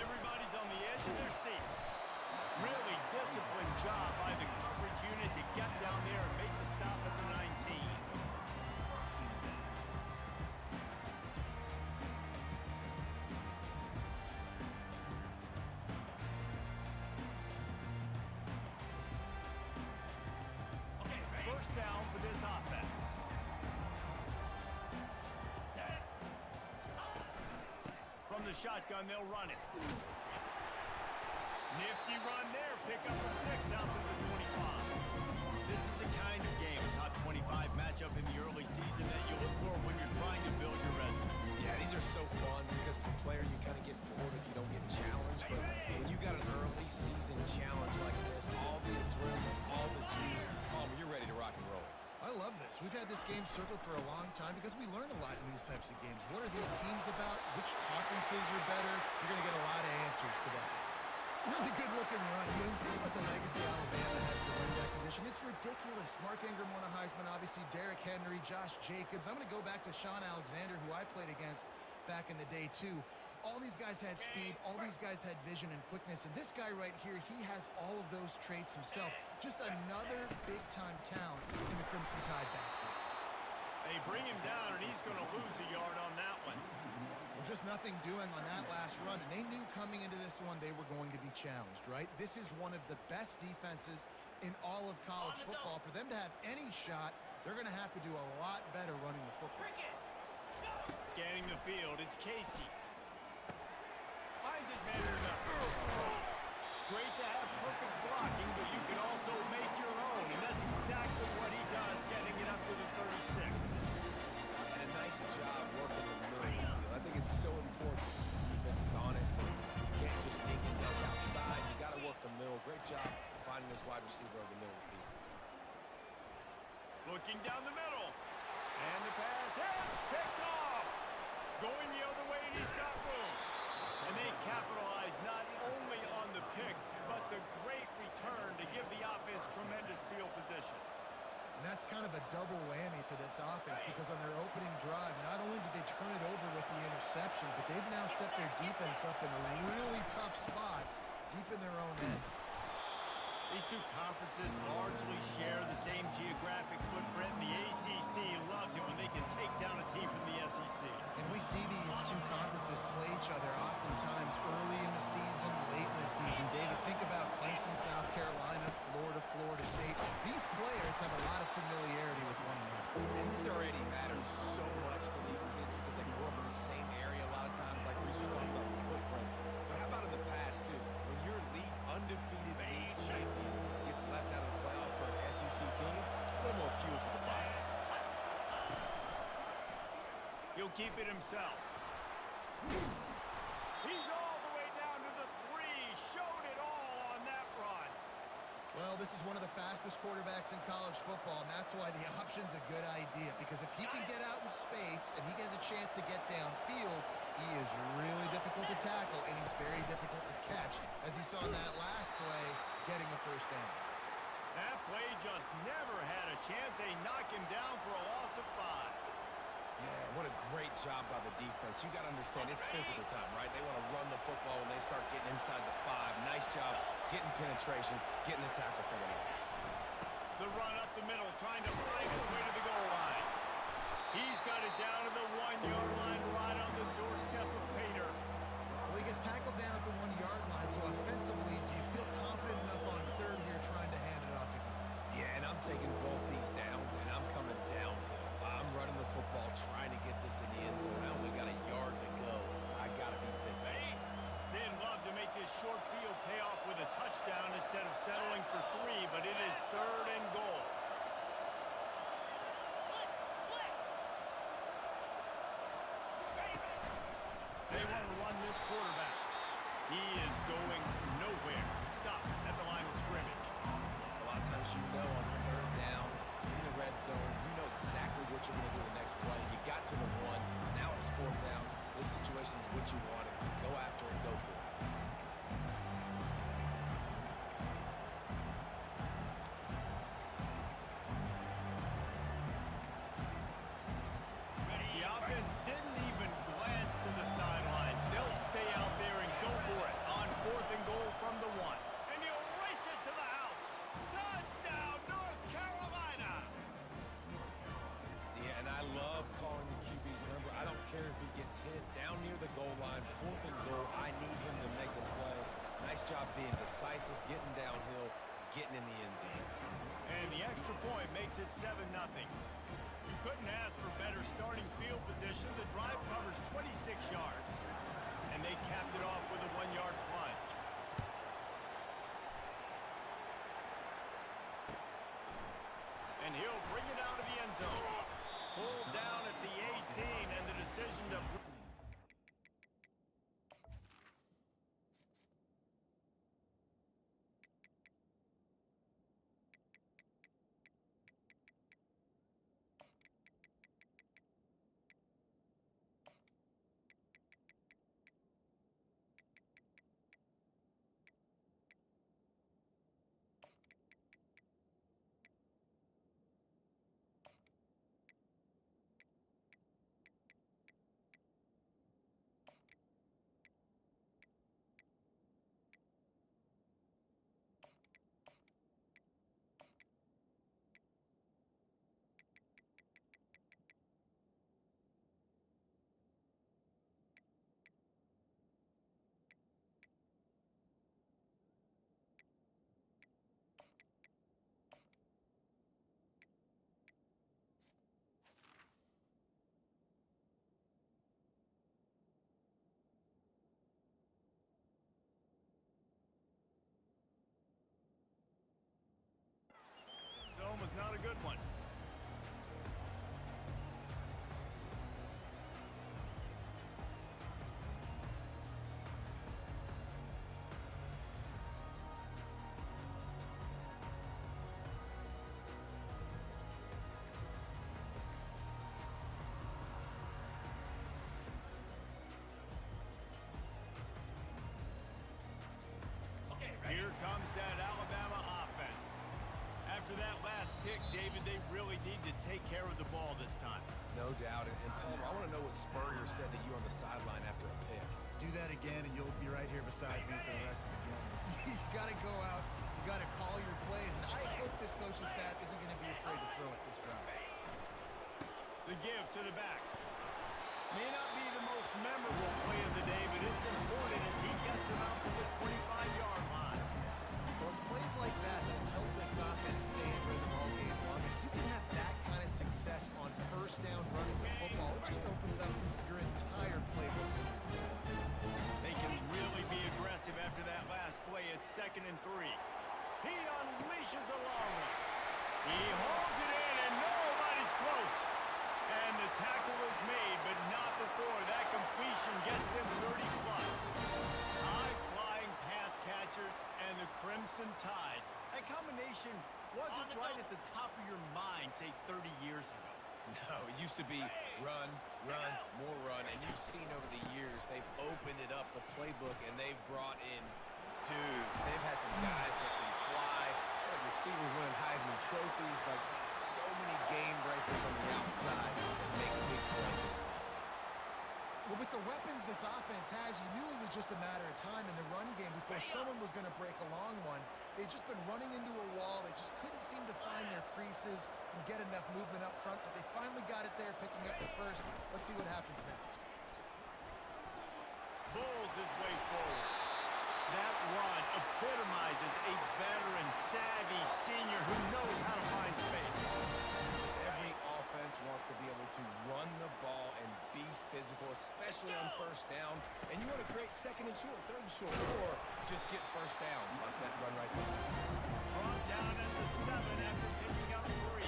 everybody's on the edge of their seats. Really disciplined job by the coverage unit to get down there and make the stop at the 19. First down for this offense. From the shotgun, they'll run it. Nifty run there. Pick up a 6 out to the 25. This is the kind of game, a top 25 matchup in the early season that you look for when you're trying to build your resume. Yeah, these are so fun because as a player, you kind of get bored if you don't get challenged. But when you got an early season challenge like this, all the adrenaline, all the juice, you're ready to rock and roll. I love this. We've had this game circled for a long time because we learn a lot in these types of games. What are these teams about? Which conferences are better? You're going to get a lot of answers today. Really good-looking run. You think about the legacy Alabama has to running back position. It's ridiculous. Mark Ingram won a Heisman, obviously Derrick Henry, Josh Jacobs. I'm going to go back to Sean Alexander, who I played against back in the day, too. All these guys had speed. All these guys had vision and quickness. And this guy right here, he has all of those traits himself. Just another big-time talent in the Crimson Tide backfield. They bring him down, and he's going to lose a yard on that one. Well, just nothing doing on that last run. And they knew coming into this one they were going to be challenged, right? This is one of the best defenses in all of college football. For them to have any shot, they're going to have to do a lot better running the football. Scanning the field, it's Casey. Finds his man in the... Great to have perfect blocking, but you can also make your own, and that's exactly what he does, getting it up to the 36. And a nice job working the middle of the field. I think it's so important the defense is honest, and you can't just dink and dunk outside. You got to work the middle. Great job finding this wide receiver of the middle of the field. Looking down the middle, and the pass hits, picked off. Going the other way, and he's got room. And they capitalize not only on the pick, but the great return to give the offense tremendous field position. And that's kind of a double whammy for this offense because on their opening drive, not only did they turn it over with the interception, but they've now set their defense up in a really tough spot deep in their own end. These two conferences largely share the same geographic footprint. The ACC loves it when they can take down a team from the SEC. And we see these two conferences play each other oftentimes early in the season, late in the season. David, think about Clemson, South Carolina, Florida, Florida State. These players have a lot of familiarity with one another. And this already matters so much to these kids because they grew up in the same area a lot of times, like Reese was talking about with the footprint. But how about in the past, too? When your league undefeated league champion gets left out of the playoff for an SEC team, a little more fuel for the fire. He'll keep it himself. He's all the way down to the 3. Showed it all on that run. Well, this is one of the fastest quarterbacks in college football, and that's why the option's a good idea. Because if he can get out in space and he has a chance to get downfield, he is really difficult to tackle, and he's very difficult to catch. As you saw in that last play, getting the first down. That play just never had a chance. They knock him down for a loss of 5. Yeah, what a great job by the defense. You got to understand, it's physical time, right? They want to run the football when they start getting inside the 5. Nice job getting penetration, getting the tackle for the loss. The run up the middle, trying to find his way to the goal line. He's got it down to the 1-yard line, right on the doorstep of Pater. Well, he gets tackled down at the 1-yard line, so offensively, do you feel confident enough on third here trying to hand it off again? Yeah, and I'm taking both these downs, and I'm coming downhill. I'm running the football, trying to get this in the end zone. I only got a yard to go. I got to be physical. They'd love to make this short field pay off with a touchdown instead of settling for 3, but it is 3rd and goal. They want to run this quarterback. He is going nowhere. Stop at the line of scrimmage. A lot of times you know on 3rd down, in the red zone, you know exactly what you're going to do the next play. You got to the 1. Now it's 4th down. This situation is what you wanted. Go after it. Go for it. The offense didn't even glance to the sidelines. They'll stay out there and go for it. being decisive, getting downhill, getting in the end zone. And the extra point makes it 7-0. You couldn't ask for better starting field position. The drive covers 26 yards. And they capped it off with a 1-yard plunge. And he'll bring it out of the end zone. Pulled down at the 18, and the decision to... Zone was not a good one. Here comes that Alabama offense. After that last pick, David, they really need to take care of the ball this time. No doubt. And Palmer, I want to know what Spurrier said to you on the sideline after a pick. Do that again, and you'll be right here beside me for the rest of the game. You got to go out. You got to call your plays. And I hope this coaching staff isn't going to be afraid to throw it this drive. The give to the back. May not be the most memorable play of the day, but it's important as he gets him out to the 25-yard line. Well, it's plays like that that'll help this offense stay in rhythm all game long. If you can have that kind of success on first down running the football, it just opens up your entire playbook. They can really be aggressive after that last play. It's 2nd and 3. He unleashes a long one. He holds it in, and nobody's close. And the tackle is made, but not before that completion gets them 30-plus. High-flying pass catchers and the Crimson Tide. That combination wasn't right at the top of your mind, say, 30 years ago. No, it used to be run, run, more run. And you've seen over the years, they've opened it up, the playbook, and they've brought in dudes. They've had some guys that can fly. Receivers winning Heisman trophies, like so many game breakers on the outside that make big plays in this offense. Well, with the weapons this offense has, you knew it was just a matter of time in the run game before someone was going to break a long one. They'd just been running into a wall. They just couldn't seem to find their creases and get enough movement up front, but they finally got it there, picking up the first. Let's see what happens next. Bulls his way forward. That run epitomizes a veteran, savvy senior who knows how to find space. Every offense wants to be able to run the ball and be physical, especially on first down. And you want to create 2nd and short, 3rd and short, or just get first downs like that run right there. Brought down at the 7 after picking up 3.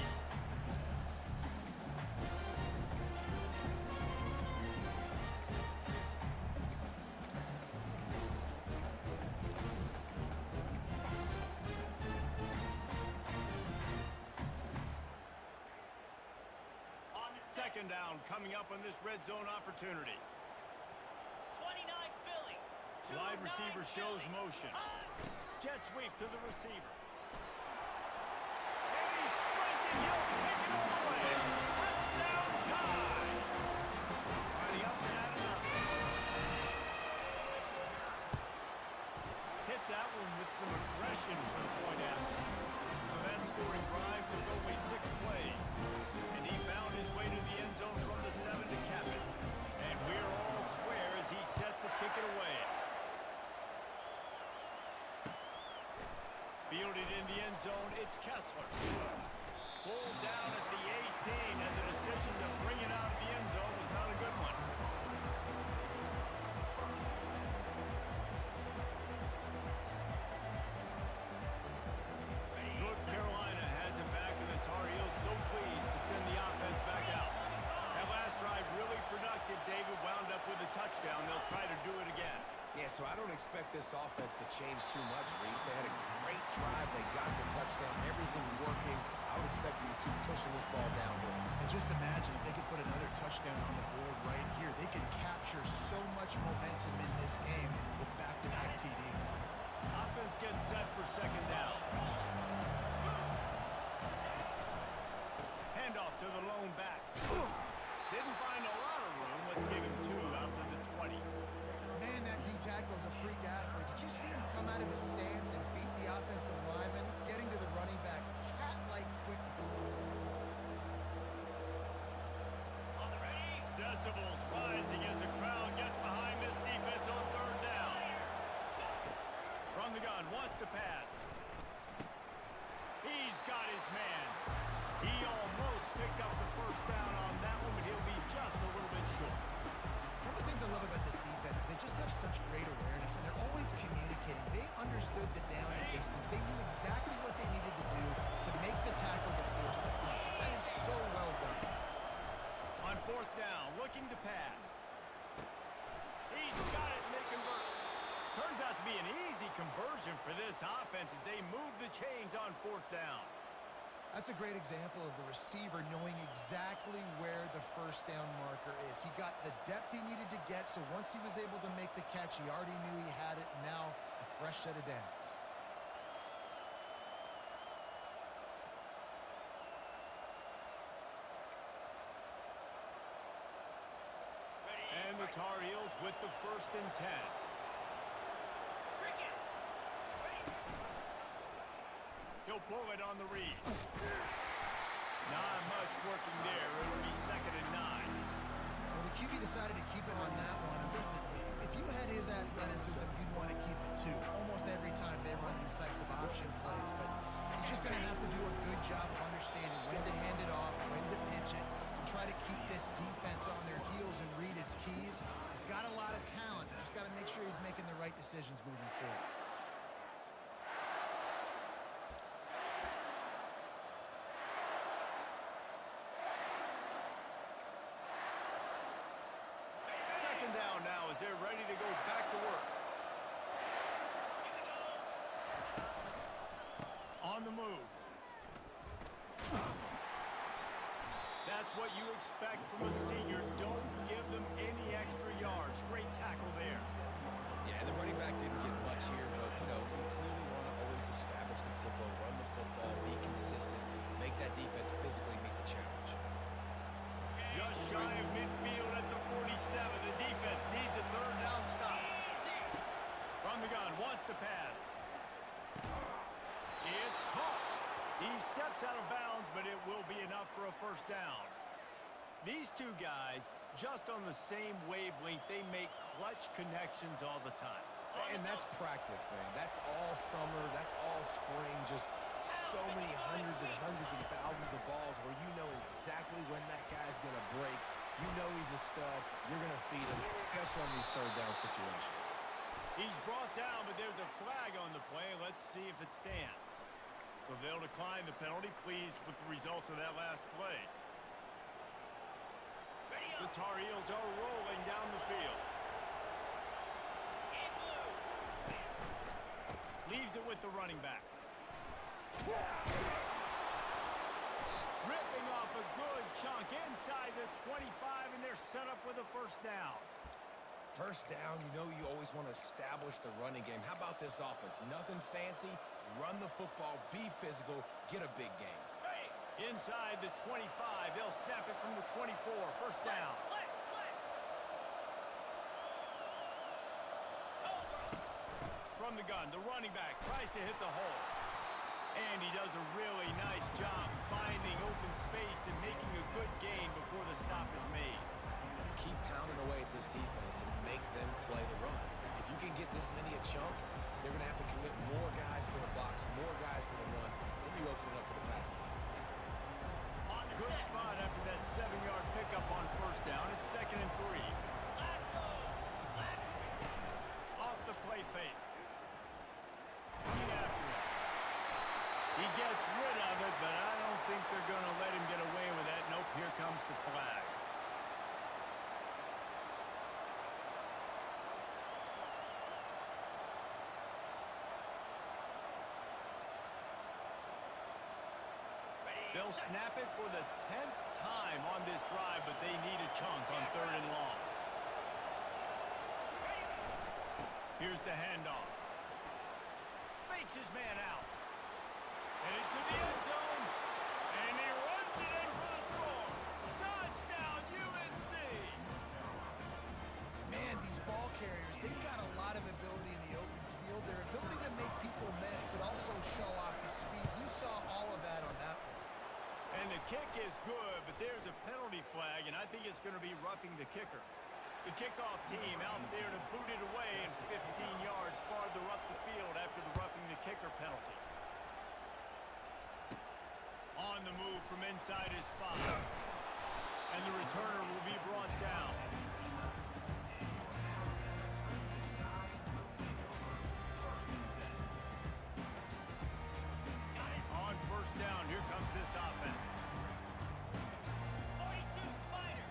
Second down coming up on this red zone opportunity. 29 Philly. Wide receiver shows motion. Jet sweep to the receiver. And he's sprinting. He'll take it all the way. Touchdown time. Riding up and at another. Hit that one with some aggression for the point after. So that scoring drive took only 6 plays. And he found his way to the end zone from the 7 to cap it. And we're all square as he's set to kick it away. Fielded in the end zone, it's Kessler. Pulled down at the 18, and the decision to bring it out of the end zone was not a good one. North Carolina has it back, and the Tar Heels so pleased to send the offense back out. That last drive really productive. David wound up with a touchdown. They'll try to do it again. Yeah, so I don't expect this offense to change too much, Reese. They had a great drive. They got the touchdown. Everything working. I would expect them to keep pushing this ball downhill. And just imagine if they could put another touchdown on the board right here. They could capture so much momentum in this game with back-to-back TDs. Offense gets set for second down. Handoff to the lone back. Didn't find a lot of room. Let's give him 2 out to the 20. Man, that D-tackle is a freak athlete. Did you see him come out of his stance and beat the offensive lineman, getting to the running back? Cat-like quickness. On the ready. Decibels rising as the crowd gets behind this defense on third down. From the gun, wants to pass. He's got his man. He almost picked up the first down on that one, but he'll be just a little bit short. One of the things I love about this defense, they just have such great awareness, and they're always communicating. They understood the down and distance. They knew exactly what they needed to do to make the tackle to force the punt. That is so well done. On fourth down, looking to pass. He's got it, and they convert. Turns out to be an easy conversion for this offense as they move the chains on fourth down. That's a great example of the receiver knowing exactly where the first down marker is. He got the depth he needed to get, so once he was able to make the catch, he already knew he had it, and now a fresh set of downs. And the Tar Heels with the 1st and 10. Cricket. He'll pull it on the read. Not much working there. It'll be 2nd and 9. Well, the QB decided to keep it on that one. And listen, if you had his athleticism, you'd want to keep it too. Almost every time they run these types of option plays. But he's just going to have to do a good job of understanding when to hand it off, when to pitch it, and try to keep this defense on their heels and read his keys. He's got a lot of talent. Just got to make sure he's making the right decisions moving forward. Second down now as they're ready to go back to work. On the move. That's what you expect from a senior. Don't give them any extra yards. Great tackle there. Yeah, the running back didn't get much here, but, you know, we clearly want to always establish the tempo, run the football, be consistent, make that defense physically meet the challenge. Just shy of midfield at the 47. The defense needs a 3rd down stop. From the gun, wants to pass. It's caught. He steps out of bounds, but it will be enough for a 1st down. These two guys, just on the same wavelength, they make clutch connections all the time. And that's practice, man. That's all summer. That's all spring. Just so many hundreds and thousands of balls where you know exactly when that guy's going to break. You know he's a stud. You're going to feed him, especially on these 3rd down situations. He's brought down, but there's a flag on the play. Let's see if it stands. So they'll decline the penalty. Pleased with the results of that last play. The Tar Heels are rolling down the field. Leaves it with the running back. Ripping off a good chunk inside the 25, and they're set up with a 1st down. 1st down, you know you always want to establish the running game. How about this offense? Nothing fancy. Run the football, be physical, get a big game. Inside the 25, they'll snap it from the 24. 1st down. From the gun, the running back tries to hit the hole. And he does a really nice job finding open space and making a good gain before the stop is made. Keep pounding away at this defense and make them play the run. If you can get this many a chunk, they're going to have to commit more guys to the box, more guys to the run. Maybe open it up for the passing game. Good spot after that 7-yard pickup on first down. It's 2nd and 3. Off the play fake. Coming after him. He gets rid of it, but I don't think they're going to let him get away with that. Nope, here comes the flag. They'll snap it for the 10th time on this drive, but they need a chunk on 3rd and long. Here's the handoff. Fakes his man out. Headed to the end zone. And he runs it in for the score. Touchdown, UNC! Man, these ball carriers, they've got a lot of ability in the open field. Their ability to make people miss, but also show off the speed. You saw all of that on that one. And the kick is good, but there's a penalty flag, and I think it's going to be roughing the kicker. The kickoff team out there to boot it away and 15 yards farther up the field after the roughing the kicker penalty. On the move from inside his 5. And the returner will be brought down. On first down, here comes this offense. 42 Spider.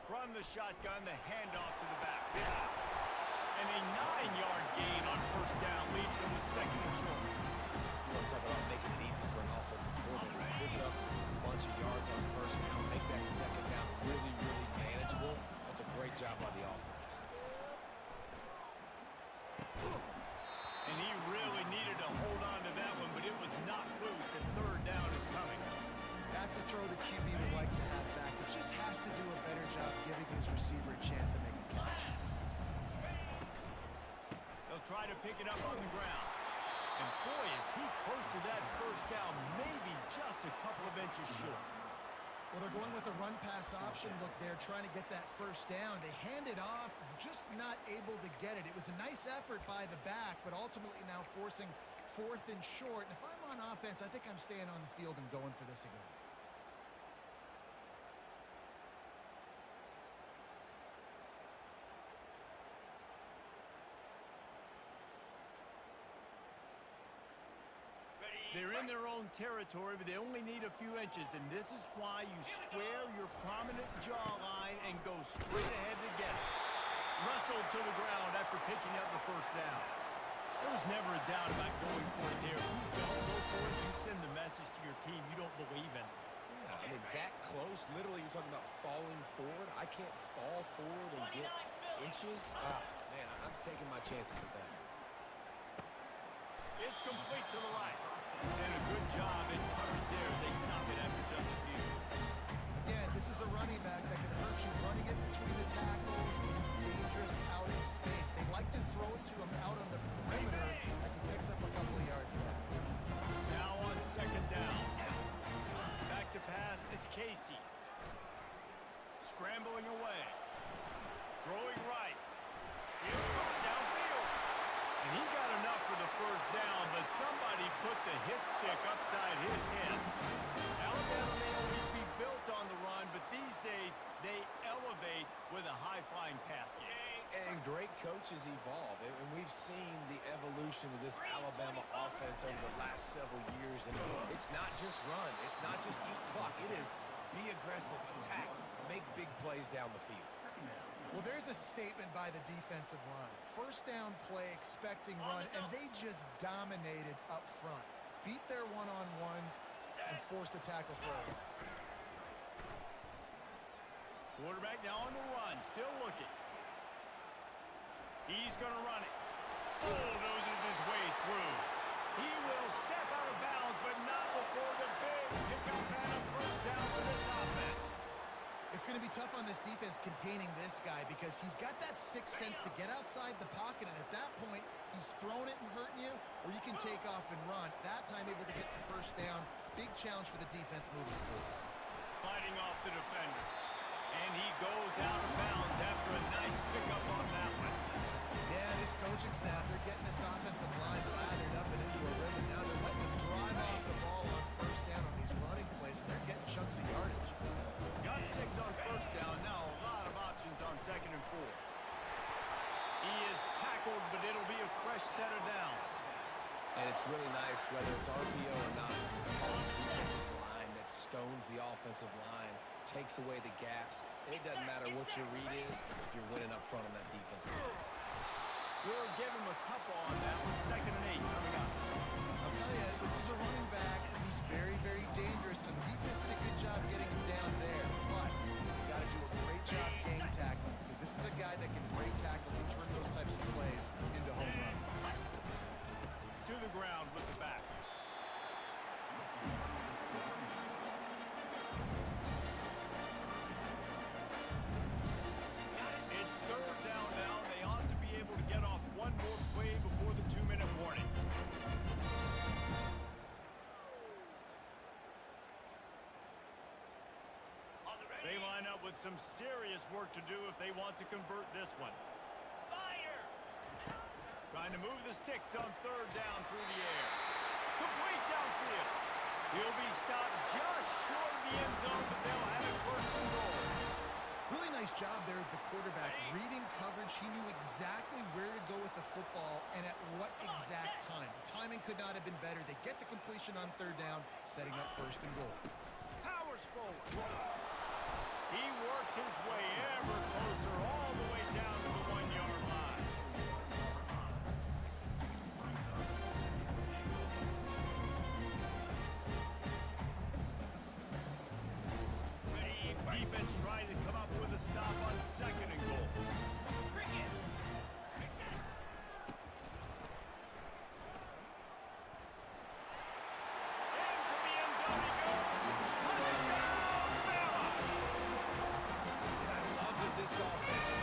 From the shotgun, the handoff to the back. And a 9-yard gain on first down leaves them with 2nd and short. We'll talk about making it easy for an offensive coordinator. Pick up a bunch of yards on first down, make that 2nd down really, really manageable. That's a great job by the offense. And he really needed to hold on to that one, but it was not loose, and 3rd down is coming. That's a throw the QB would like to have back. It just has to do a better job giving his receiver a chance to make a catch. They'll try to pick it up on the ground. And boy, is he close to that first down, maybe just a couple of inches short. Well, they're going with a run-pass option. Look, they're trying to get that first down. They hand it off, just not able to get it. It was a nice effort by the back, but ultimately now forcing 4th and short. And if I'm on offense, I think I'm staying on the field and going for this again. They're in their own territory, but they only need a few inches, and this is why you square your prominent jawline and go straight ahead to get it. Wrestled to the ground after picking up the first down. There was never a doubt about going for it there. If you don't go for it, you send the message to your team you don't believe in it. Yeah, I mean, that close, literally you're talking about falling forward. I can't fall forward and get inches. Ah, man, I'm taking my chances with that. It's complete to the right. And a good job in coverage there. They stop it after just a few. Again, this is a running back that can hurt you running it between the tackles. He's dangerous out in space. They like to throw it to him out on the perimeter as he picks up a couple of yards there. Now on 2nd down. Back to pass, it's Casey. Scrambling away. Throwing right. He's going downfield. And he got enough for the first down, but somebody put the hit stick upside his head. Alabama may always be built on the run, but these days they elevate with a high-flying pass game. And great coaches evolve, and we've seen the evolution of this Alabama offense over the last several years. And it's not just run, it's not just eat clock. It is be aggressive, attack, make big plays down the field. Well, there's a statement by the defensive line. First down play, expecting run, and they just dominated up front. Beat their one-on-ones and forced a tackle for a loss. Quarterback now on the run, still looking. He's going to run it. Bulldozes his way through. He will step out of bounds, but not before the big pickup and a first down for this offense. It's going to be tough on this defense containing this guy because he's got that sixth sense to get outside the pocket, and at that point, he's throwing it and hurting you, or you can take off and run. That time, able to get the first down. Big challenge for the defense moving forward. Fighting off the defender. And he goes out of bounds after a nice pickup on that one. Yeah, this coaching staff, they're fresh set of downs. And it's really nice, whether it's RPO or not, this defensive line that stones the offensive line, takes away the gaps. It doesn't matter what your read is if you're winning up front on that defensive line. We'll give him a couple on that one. 2nd and 8 coming up. I'll tell you, this is a running back who's very, very dangerous, and the defense did a good job getting him down there. But you got to do a great job game tackling, because this is a guy that can break tackles and turn those types of plays into home runs. To the ground with the back. It's 3rd down now. They ought to be able to get off one more play before the 2-minute warning. They line up with some serious work to do if they want to convert this one. Trying to move the sticks on 3rd down through the air. Complete downfield. He'll be stopped just short of the end zone, but they'll have it 1st and goal. Really nice job there of the quarterback. Reading coverage, he knew exactly where to go with the football and at what exact time. The timing could not have been better. They get the completion on 3rd down, setting up 1st and goal. Powers forward. He works his way ever closer all the way down to the 1-yard line. Defense trying to come up with a stop on 2nd and goal. Into the end zone he goes. Touchdown, Bama! And I love that this offense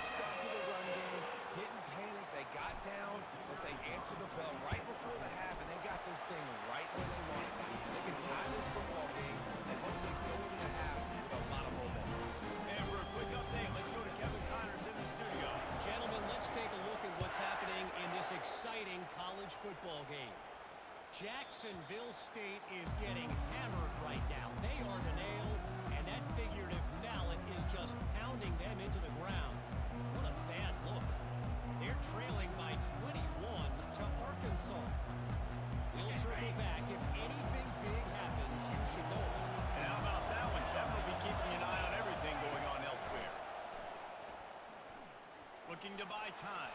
stuck to the run game, didn't panic, they got down, but they answered the bell right before the half, and they got this thing right where they wanted it. They can tie this football game and hopefully go into the half with a lot of momentum. And for a quick update, let's go to Kevin Connors in the studio. Gentlemen, let's take a look at what's happening in this exciting college football game. Jacksonville State is getting hammered right now. They are the nail, and that figurative mallet is just pounding them into the ground. What a bad look. They're trailing by 21 to Arkansas. We'll circle back. If anything big happens, you should know it. And how about that one? Kevin will be keeping an eye on everything going on elsewhere. Looking to buy time.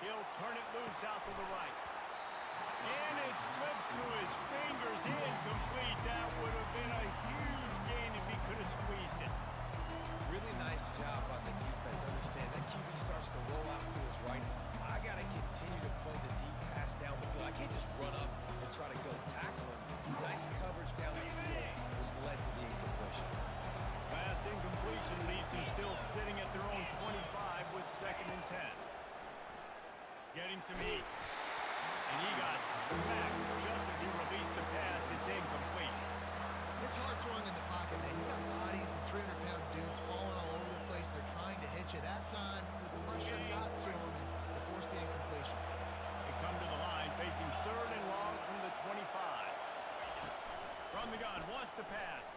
He'll turn it loose out to the right. And it slips through his fingers. Incomplete. That would have been a huge gain if he could have squeezed it. Really nice job on the defense. Understand that QB starts to roll out to his right. I got to continue to play the deep pass down the field. I can't just run up and try to go tackle him. Nice coverage down the field was led to the incompletion. Fast incompletion leaves him still sitting at their own 25 with 2nd and 10. Getting some heat. And he got smacked just as he released the pass. It's incomplete. It's hard throwing in the pocket, man. You got bodies and 300-pound dudes falling all over the place. They're trying to hit you. That time, the pressure got to him and forced the incompletion. They come to the line facing 3rd and long from the 25. From the gun, wants to pass.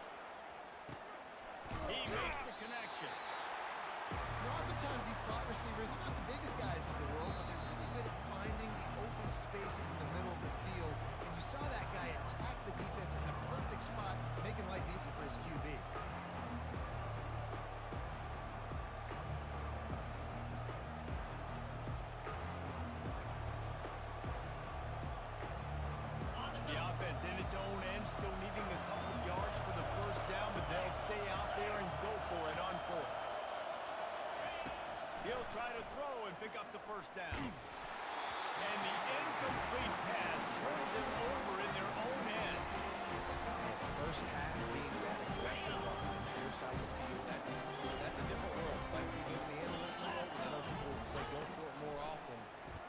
He makes the connection. Oftentimes, these slot receivers, they're not the biggest guys in the world, but they're really good at finding the open spaces in the middle of the field. And you saw that guy attack the defense in the perfect spot, making life easy for his QB. The offense in its own end, still needing a couple of yards for the 1st down, but they'll stay out there and go for it on 4th. He'll try to throw and pick up the 1st down. And the incomplete pass turns it over in their own end. And 1st half being that aggressive on their side of the field, that's a different world. Like we do in the analytics world, I know people say go for it more often.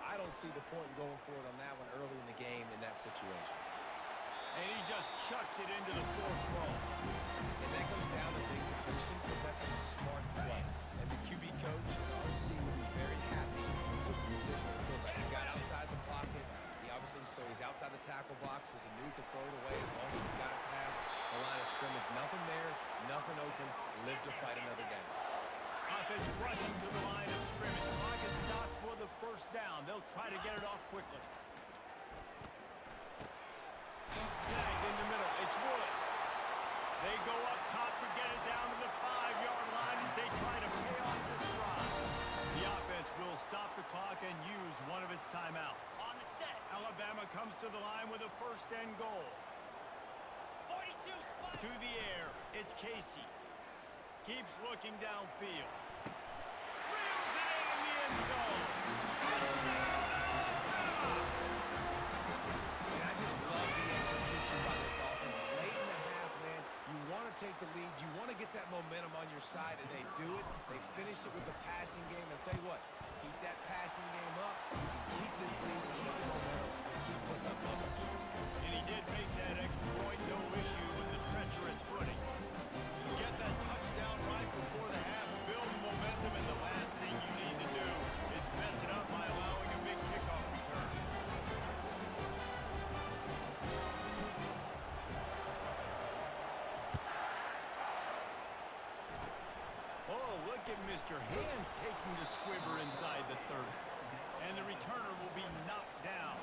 I don't see the point in going for it on that one early in the game in that situation. And he just chucks it into the 4th row. And that goes down as incompletion, but that's a smart play. And the QB coach and the OC will be very happy with the decision of the quarterback. He got outside the pocket. He obviously, so he's outside the tackle box. He knew he could throw it away as long as he got it past the line of scrimmage. Nothing there, nothing open. Live to fight another down. Offense rushing to the line of scrimmage. Clock is stopped for the 1st down. They'll they'll try to get it off quickly. Snagged in the middle. It's Woods. They go up top to get it down to the 5-yard line as they try to pay off this drive. The offense will stop the clock and use one of its timeouts. On the set. Alabama comes to the line with a first and goal. 42 spot. To the air, it's Casey. Keeps looking downfield. Reels it in the end zone. Touchdown, Alabama! And I just love the execution by this offense. Late in the half, man, you want to take the lead. You want to get that momentum on your side, and they do it. They finish it with the passing game. And tell you what, keep that passing game up. Keep this lead, keep the momentum, keep putting up numbers. And he did make that extra point, no issue with the treacherous footing. You get that touchdown right before the half, build momentum, and the last thing you need to do is mess it up by allowing a big kickoff return. Oh, look at Mr. Hands taking the squibber inside the 30. And the returner will be knocked down.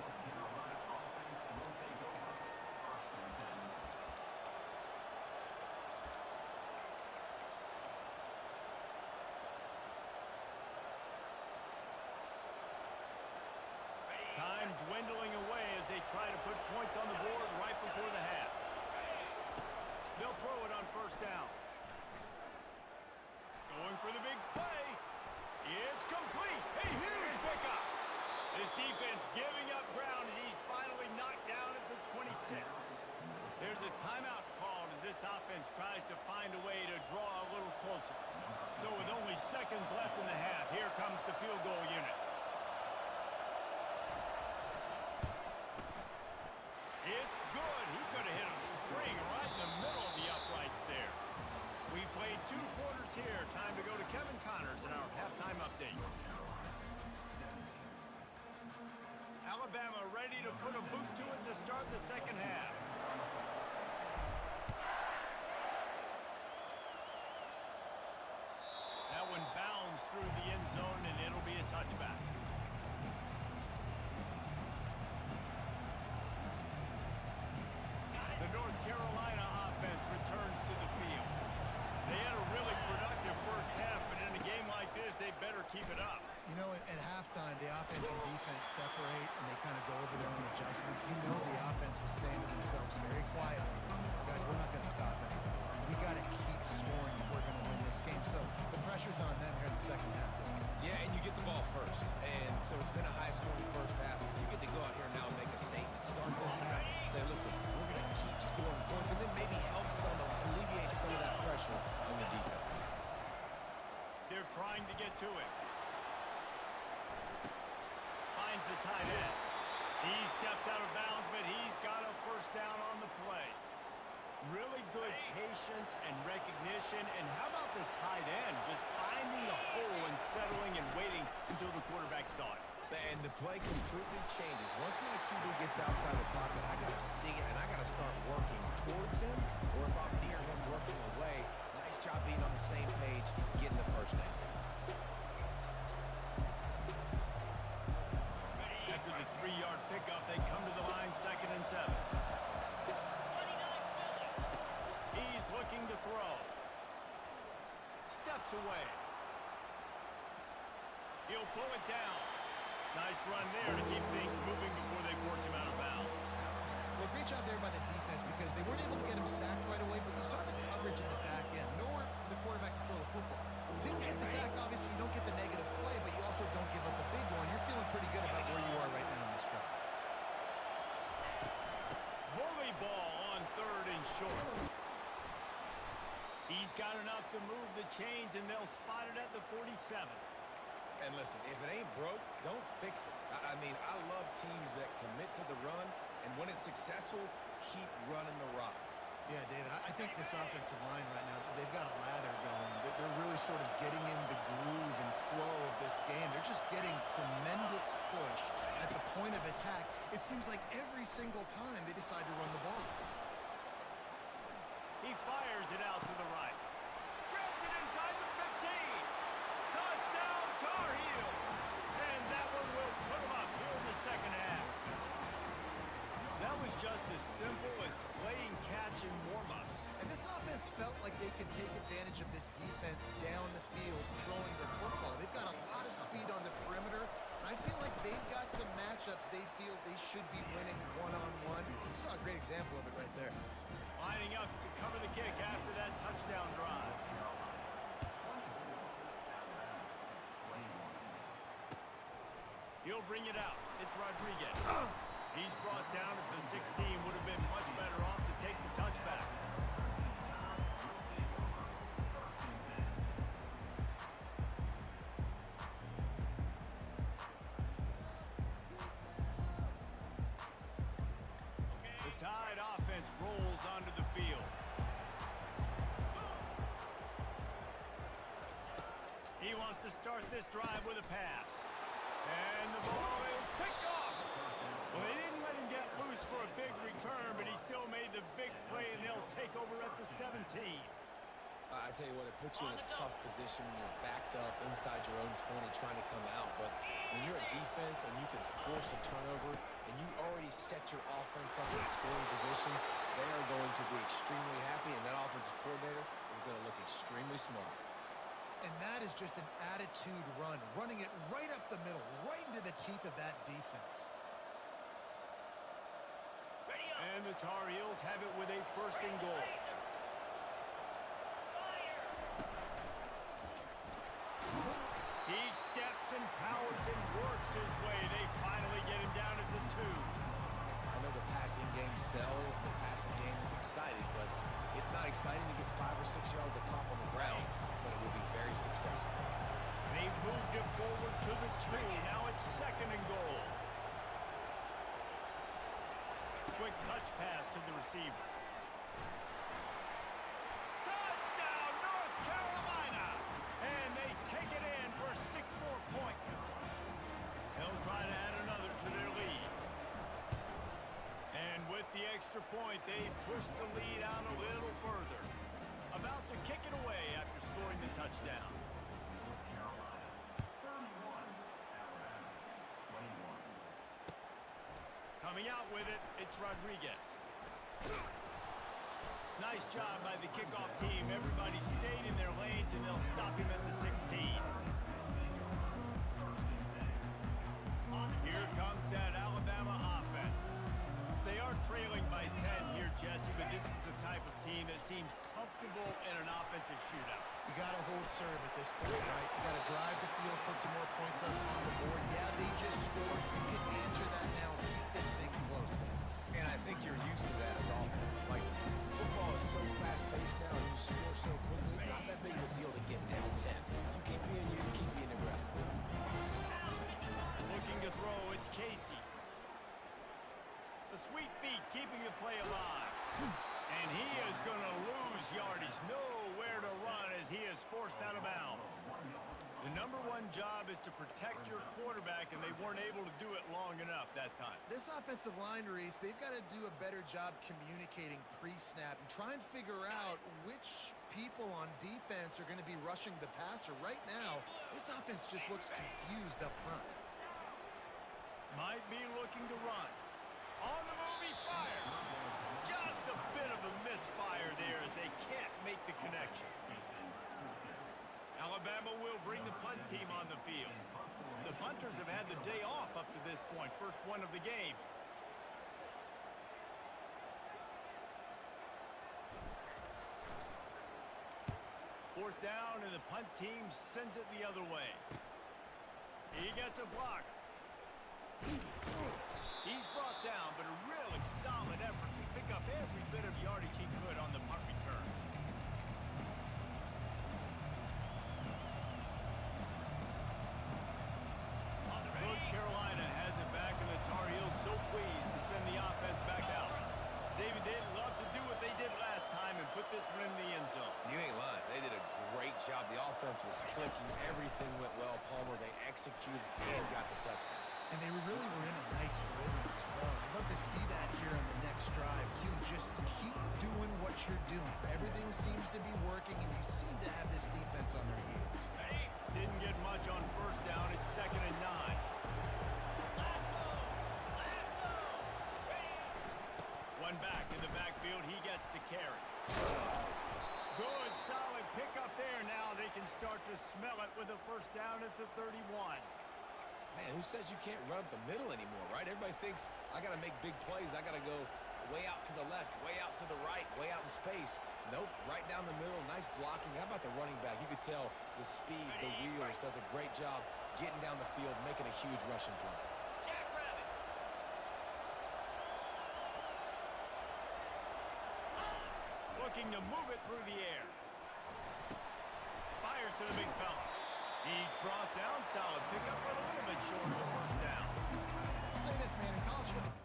Time dwindling away as they try to put points on the board right before the half. They'll throw it on first down. Going for the big play. It's complete. A huge pickup. This defense giving up ground as he's finally knocked down at the 26. There's a timeout called as this offense tries to find a way to draw a little closer. So with only seconds left in the half, here comes the field goal unit. It's good. He could have hit a string right in the middle of the uprights there. We've played 2 quarters here. Time to go to Kevin Connors in our halftime update. Alabama ready to put a boot to it to start the second half. That one bounds through the end zone, and it'll be a touchback. The North Carolina offense returns to the field. They had a really productive first half, but in a game like this, they better keep it up. You know, at halftime, the offense and defense separate, and they kind of go over their own adjustments. You know the offense was saying to themselves very quietly, guys, we're not going to stop it. We got to keep scoring if we're going to win this game. So the pressure's on them here in the second half. Yeah, and you get the ball first. And so it's been a high-scoring first half. You get to go out here now and make a statement. Start this half. Say, listen, we're going to keep scoring points, and then maybe help alleviate some of that pressure on the defense. They're trying to get to it. Finds the tight end. He steps out of bounds, but he's got a first down on the play. Really good patience and recognition. And how about the tight end just finding the hole and settling and waiting until the quarterback saw it. And the play completely changes. Once my QB gets outside the pocket, I got to see it, and I got to start working towards him, or if I'm near him working away. Nice job being on the same page, getting the first down. After the 3-yard pickup, they come to the line, 2nd and 7. He's looking to throw. Steps away. He'll pull it down. Nice run there to keep things moving before they force him out of bounds. Well, great job there by the defense because they weren't able to get him sacked right away, but you saw the coverage in the back end. Nowhere for the quarterback to throw the football. Didn't get the sack, obviously. You don't get the negative play, but you also don't give up a big one. You're feeling pretty good about where you are right now in this drive. Bully ball on 3rd and short. He's got enough to move the chains, and they'll spot it at the 47. And listen, if it ain't broke, don't fix it. I mean, I love teams that commit to the run, and when it's successful, keep running the rock. Yeah, David, I think this offensive line right now, they've got a lather going. They're really sort of getting in the groove and flow of this game. They're just getting tremendous push at the point of attack. It seems like every single time they decide to run the ball. He fires it out to the right. Grabs it inside the 15. Touchdown, Tar Heels. And that one will put him up matchups they feel they should be winning one-on-one. You saw a great example of it right there. Lining up to cover the kick after that touchdown drive. He'll bring it out. It's Rodriguez. He's brought down at the 16. Would have been much better off to take the touchback. The Tide offense rolls onto the field. He wants to start this drive with a pass. And the ball is picked off. Well, they didn't let him get loose for a big return, but he still made the big play, and they'll take over at the 17. I tell you what, it puts you in a tough position when you're backed up inside your own 20 trying to come out. But when you're a defense and you can force a turnover and you already set your offense up in scoring position, they are going to be extremely happy, and that offensive coordinator is going to look extremely smart. And that is just an attitude run, running it right up the middle, right into the teeth of that defense. Ready up. And the Tar Heels have it with a first and goal. He steps and powers and works his way. They finally get him down at the 2. I know the passing game sells, and the passing game is exciting, but it's not exciting to get 5 or 6 yards a pop on the ground, but it will be very successful. They've moved it forward to the 2. Now it's second and goal. Quick touch pass to the receiver. Touchdown, North Carolina! And they take it in for 6 more points. They'll try to add another to their lead. And with the extra point, they push the lead out a little further. About to kick it away after scoring the touchdown. Coming out with it, it's Rodriguez. Nice job by the kickoff team. Everybody stayed in their lanes, and they'll stop him at the 16. Here comes that Alabama offense. They are trailing by 10 here, Jesse, but this is the type of team that seems comfortable in an offensive shootout. You got to hold serve at this point, right? You got to drive the field, put some more points up on the board. Yeah, they just scored. You can answer that now and keep this thing close. And I think you're used to that as offense. Like, football is so fast-paced now, and you score so quickly, it's not that big of a deal to get down 10. You keep being aggressive. Looking to throw, it's Casey. The sweet feet keeping the play alive. And he is going to lose yardage. Nowhere to run as he is forced out of bounds. The number one job is to protect your quarterback, and they weren't able to do it long enough that time. This offensive line, Reese, they've got to do a better job communicating pre-snap and try and figure out which people on defense are going to be rushing the passer. Right now, this offense just looks confused up front. Might be looking to run. On the move, he fires. Just a bit of a misfire there as they can't make the connection. Alabama will bring the punt team on the field. The punters have had the day off up to this point. First one of the game. Fourth down, and the punt team sends it the other way. He gets a block. He's brought down, but a really solid effort to pick up every bit of yardage he could on the punt return. North Carolina has it back, and the Tar Heels so pleased to send the offense back out. David, they'd love to do what they did last time and put this one in the end zone. You ain't lying. They did a great job. The offense was clicking. Everything went well, Palmer. They executed and got the touchdown. And they really were in a nice rhythm as well. I'd love to see that here on the next drive, too. Just keep doing what you're doing. Everything seems to be working, and you seem to have this defense on their heels. Didn't get much on first down. It's 2nd and 9. One back in the backfield. He gets the carry. Good, solid pickup there. Now they can start to smell it with a first down at the 31. Man, who says you can't run up the middle anymore, right? Everybody thinks I got to make big plays. I got to go way out to the left, way out to the right, way out in space. Nope, right down the middle. Nice blocking. How about the running back? You could tell the speed, the wheels, does a great job getting down the field, making a huge rushing play. Jackrabbit. Looking to move it through the air. Fires to the big fella. He's brought down. Solid pickup, but a little bit short of the first down. I'll say this, man, in college football.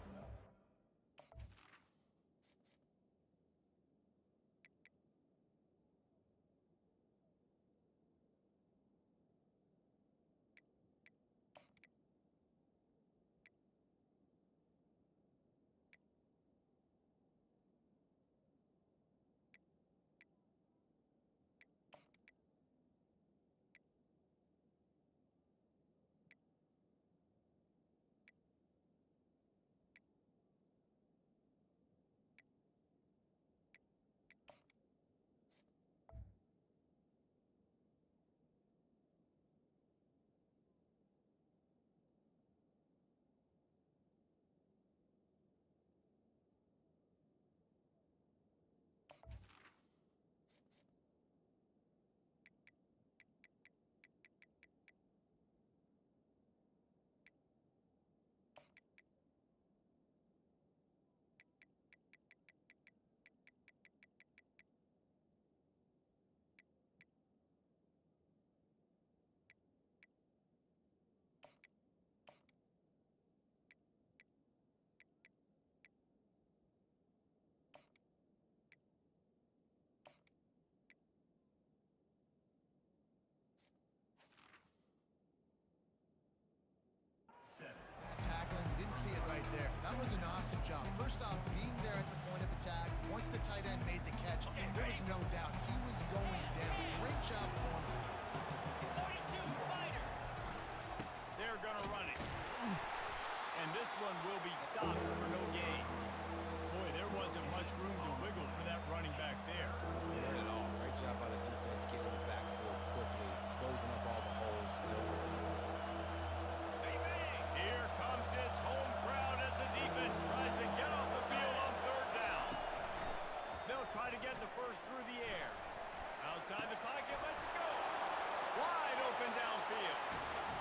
Tackling, you didn't see it right there. That was an awesome job. First off, being there at the point of attack. Once the tight end made the catch, there was no doubt he was going down. Great job for him. 42 Spider. They're going to run it. And this one will be stopped for no gain. Boy, there wasn't much room to wiggle for that running back there. Not at all. Great job by the defense getting in the backfield quickly, closing up all the holes. Nowhere to go. Here comes this home crowd as the defense tries to get off the field on third down. They'll try to get the first through the air. Outside the pocket, let's go. Wide open downfield.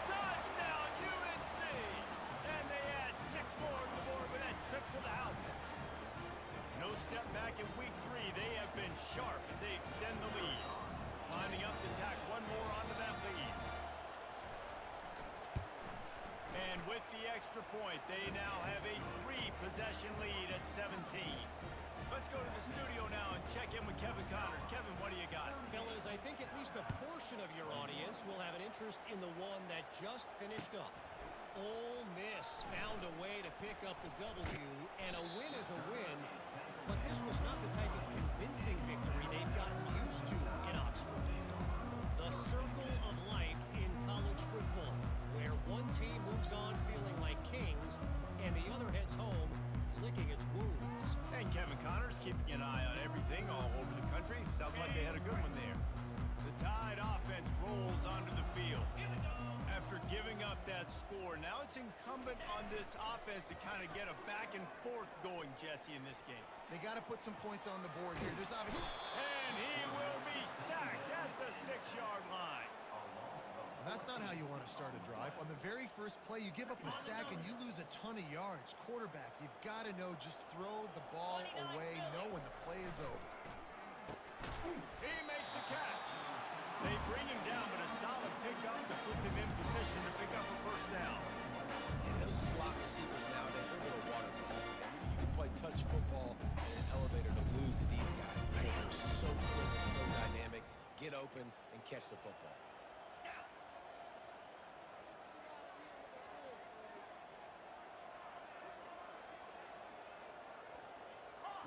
Touchdown, UNC! And they add 6 more to the board with that trip to the house. No step back in week 3. They have been sharp as they extend the lead. Lining up to tack one more onto that lead. And with the extra point, they now have a 3-possession lead at 17. Let's go to the studio now and check in with Kevin Connors. Kevin, what do you got? Fellas, I think at least a portion of your audience will have an interest in the one that just finished up. Ole Miss found a way to pick up the W, and a win is a win, but this was not the type of convincing victory they've gotten used to in Oxford. The circle of life in college football, where one team moves on feeling like kings, and the other heads home licking its wounds. And Kevin Connors keeping an eye on everything all over the country. Sounds like they had a good one there. The Tide offense rolls onto the field. After giving up that score, now it's incumbent on this offense to kind of get a back and forth going, Jesse, in this game. They got to put some points on the board here. There's obviously... And he will be sacked at the 6-yard line. That's not how you want to start a drive. On the very first play, you give up a sack and you lose a ton of yards. Quarterback, you've got to know, just throw the ball away, know when the play is over. He makes the catch. They bring him down, but a solid pickup to put him in position to pick up a first down. And those slot receivers nowadays, they're going to water balls. You can play touch football in an elevator to lose to these guys because they're so quick and so dynamic. Get open and catch the football.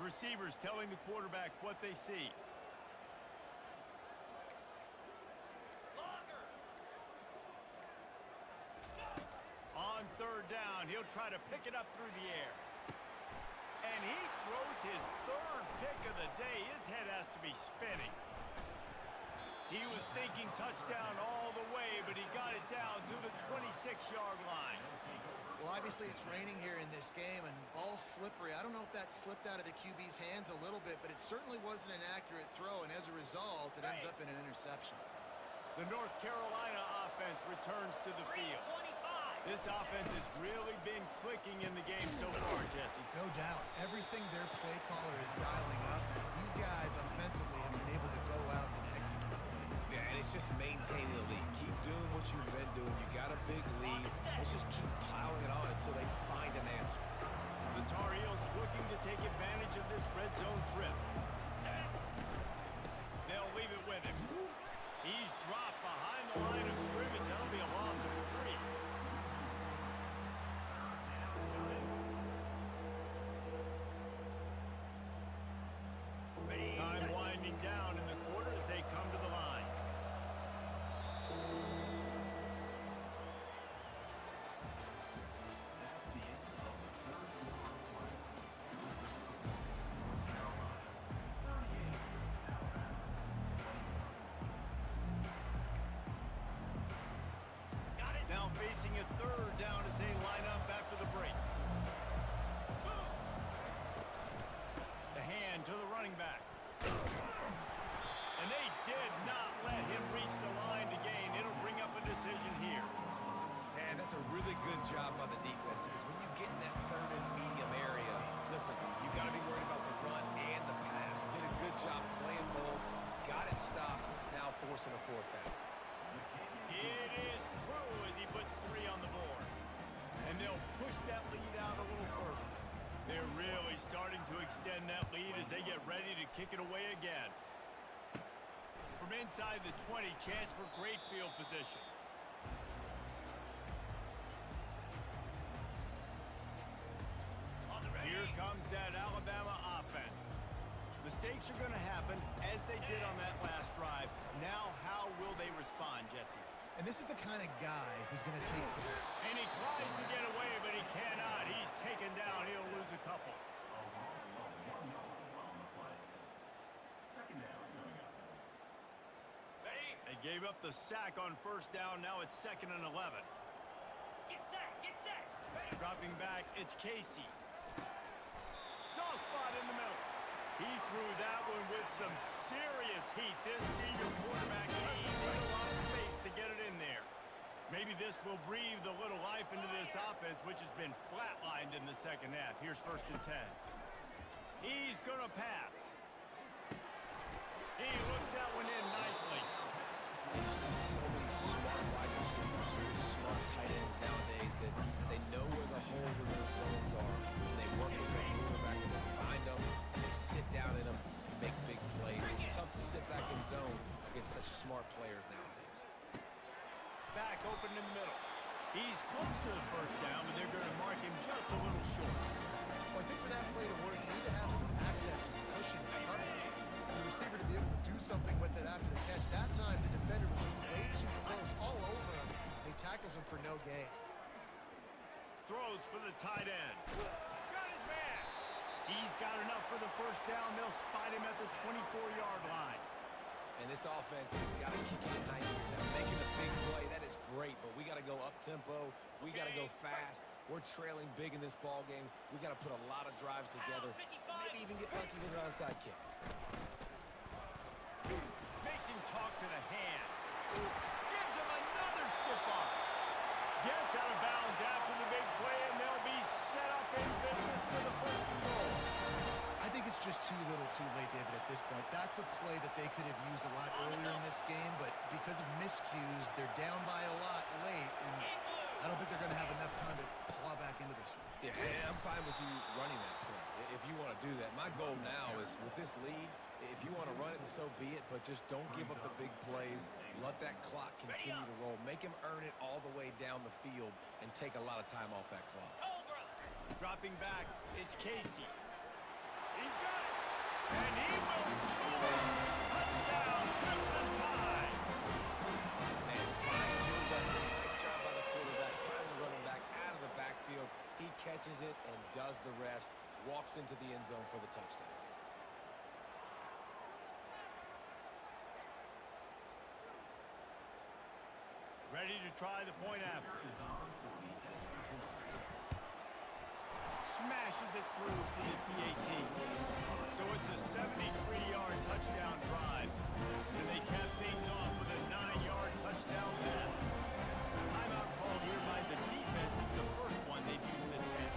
Receivers telling the quarterback what they see. On third down, he'll try to pick it up through the air. And he throws his third pick of the day. His head has to be spinning. He was thinking touchdown all the way, but he got it down to the 26-yard line. obviously it's raining here in this game, and ball's slippery. I don't know if that slipped out of the QB's hands a little bit, but it certainly wasn't an accurate throw, and as a result, it ends up in an interception. The North Carolina offense returns to the field. 3:25. This offense has really been clicking in the game so far, Jesse. No doubt. Everything their play caller is dialing up, these guys offensively have been able to go out and execute. Yeah, and it's just maintaining the lead. Keep doing what you've been doing. You got a big lead. Let's just keep piling it on until they find an answer. The Tar Heels looking to take advantage of this red zone trip. They'll leave it with him. He's dropped behind the line of scrimmage. That'll be a loss of 3. Time winding down in the quarter as they come to the line. Got it. Now facing a third down as they line up after the break. The hand to the running back. And they did not let him reach the line to gain. It'll bring up a decision here. And that's a really good job by the defense, because when you get in that third and medium area, listen, you got to be worried about the run and the pass. Did a good job playing both. Got it stopped. Now forcing a fourth down. It is true as he puts 3 on the board. And they'll push that lead out a little further. They're really starting to extend that lead as they get ready to kick it away again. From inside the 20, chance for great field position. On the ready. Here comes that Alabama offense. Mistakes are going to happen as they did on that last drive. Now how will they respond, Jesse? And this is the kind of guy who's going to take for it. And he tries to get away, but he cannot. He's taken down. He'll lose a couple. Ready. They gave up the sack on first down. Now it's 2nd and 11. Get set. Get set. Ready. Dropping back, it's Casey. Soft spot in the middle. He threw that one with some serious heat. This senior quarterback doesn't need a lot of space to get it in there. Maybe this will breathe a little life into this offense, which has been flatlined in the second half. Here's 1st and 10. He's going to pass. He looks that one in nicely. You see so many smart wide receivers, so many smart tight ends nowadays that they know where the holes in their zones are, and they work with their quarterback and they find them, and they sit down in them and make big plays. It's tough to sit back in zone against such smart players nowadays. Back open in the middle. He's close to the first down, but they're going to mark him just a little short. Well, I think for that play to work, you need to have some access and cushion and coverage. And the receiver to be able to do something with it after the catch. That time, the defender was just way too close, all over him. He tackles him for no gain. Throws for the tight end. Got his man. He's got enough for the first down. They'll spot him at the 24-yard line. And this offense has got to kick it in high gear now. Making a big play, that is great, but we got to go up-tempo. We got to go fast. We're trailing big in this ball game. We got to put a lot of drives together. Maybe even get lucky with an onside kick. Makes him talk to the hand. Gives him another stiff arm. Gets out of bounds after the big play, and they'll be set up in business for the 1st and goal. I think it's just too little too late, David, at this point. That's a play that they could have used a lot earlier in this game, but because of miscues, they're down by a lot late, and I don't think they're going to have enough time to claw back into this one. Yeah, and I'm fine with you running that play if you want to do that. My goal now is with this lead, if you want to run it, so be it, but just don't give up the big plays. Let that clock continue to roll. Make him earn it all the way down the field and take a lot of time off that clock. Cobra. Dropping back, it's Casey. He's got it. And he will score. Touchdown, Crimson Tide. And find Jimmy Douglas. Nice job by the quarterback, finally running back out of the backfield. He catches it and does the rest. Walks into the end zone for the touchdown. Ready to try the point after. smashes it through for the PAT. So it's a 73-yard touchdown drive, and they cap things off with a 9-yard touchdown pass. Timeout called here by the defense. It's the first one they've used this half.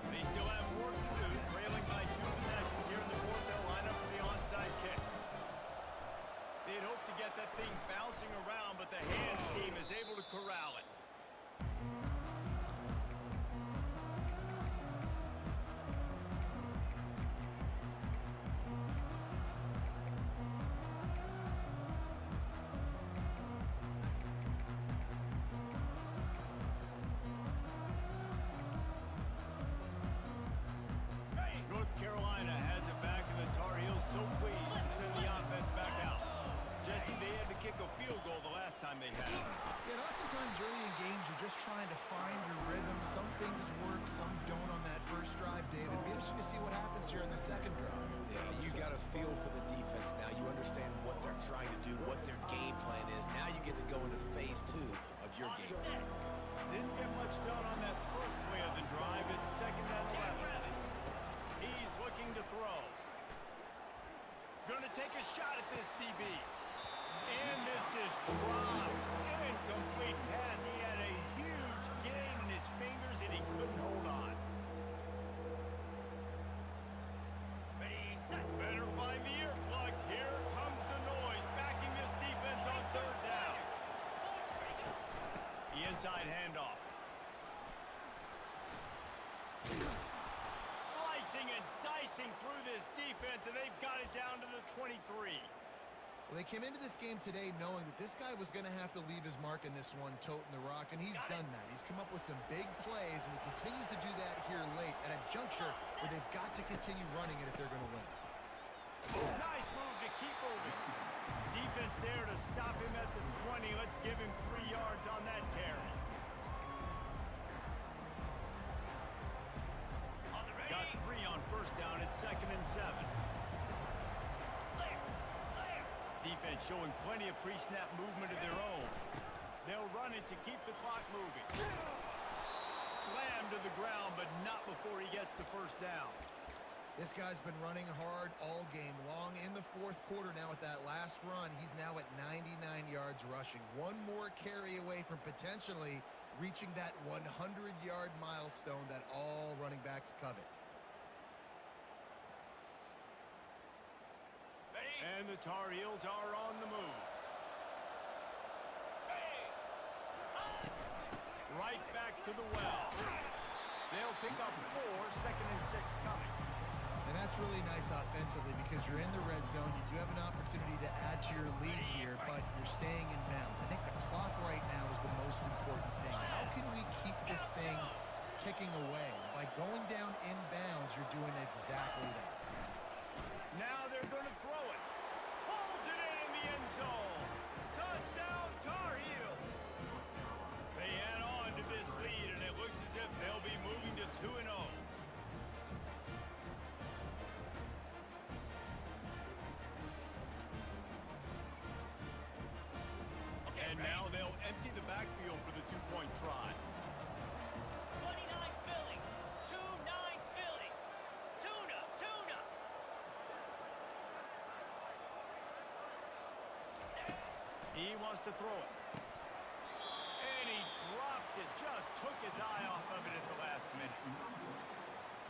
They still have work to do, trailing by 2 possessions here in the fourth. They'll line up for the onside kick. They'd hoped to get that thing bouncing around, but the hands team is able to corral it. North Carolina has it back, and the Tar Heels so pleased to send the offense back out. Jesse, they had to kick a field goal the last time they had it. Yeah, and oftentimes early in games, you're just trying to find your rhythm. Some things work, some don't on that first drive, David. Be interesting to see what happens here in the second drive. Yeah, you got a feel for the defense now. You understand what they're trying to do, what their game plan is. Now you get to go into phase 2 of your game plan. Didn't get much done on that first play of the drive. It's 2nd and 11. He's looking to throw. Gonna take a shot at this DB. And this is dropped. Incomplete pass. He had a huge gain in his fingers, and he couldn't hold on. Ready, set. Better find the earplugs. Here comes the noise, backing this defense on 3rd down. The inside handoff. Slicing and dicing through this defense, and they've got it down to the 23. Well, they came into this game today knowing that this guy was going to have to leave his mark in this one, toting the rock, and he's done that. He's come up with some big plays, and he continues to do that here late at a juncture where they've got to continue running it if they're going to win. Nice move to keep moving. Defense there to stop him at the 20. Let's give him 3 yards on that carry. On the ready. Got 3 on 1st down. It's 2nd and 7. Clear. Clear. Defense showing plenty of pre-snap movement of their own. They'll run it to keep the clock moving. Slam to the ground, but not before he gets the 1st down. This guy's been running hard all game long. In the 4th quarter now with that last run, he's now at 99 yards rushing. One more carry away from potentially reaching that 100-yard milestone that all running backs covet. Ready. And the Tar Heels are on the move. Ready. Right back to the well. They'll pick up 4, 2nd and 6 coming. And that's really nice offensively because you're in the red zone. You do have an opportunity to add to your lead here, but you're staying in bounds. I think the clock right now is the most important thing. How can we keep this thing ticking away? By going down in bounds, you're doing exactly that. Now they're going to throw it. Pulls it in the end zone. Touchdown, Tar Heels. They add on to this lead, and it looks as if they'll be moving to 2-0. And now they'll empty the backfield for the 2-point try. 29 Philly. 2-9 Philly. Tuna. Tuna. He wants to throw it. And he drops it. Just took his eye off of it at the last minute.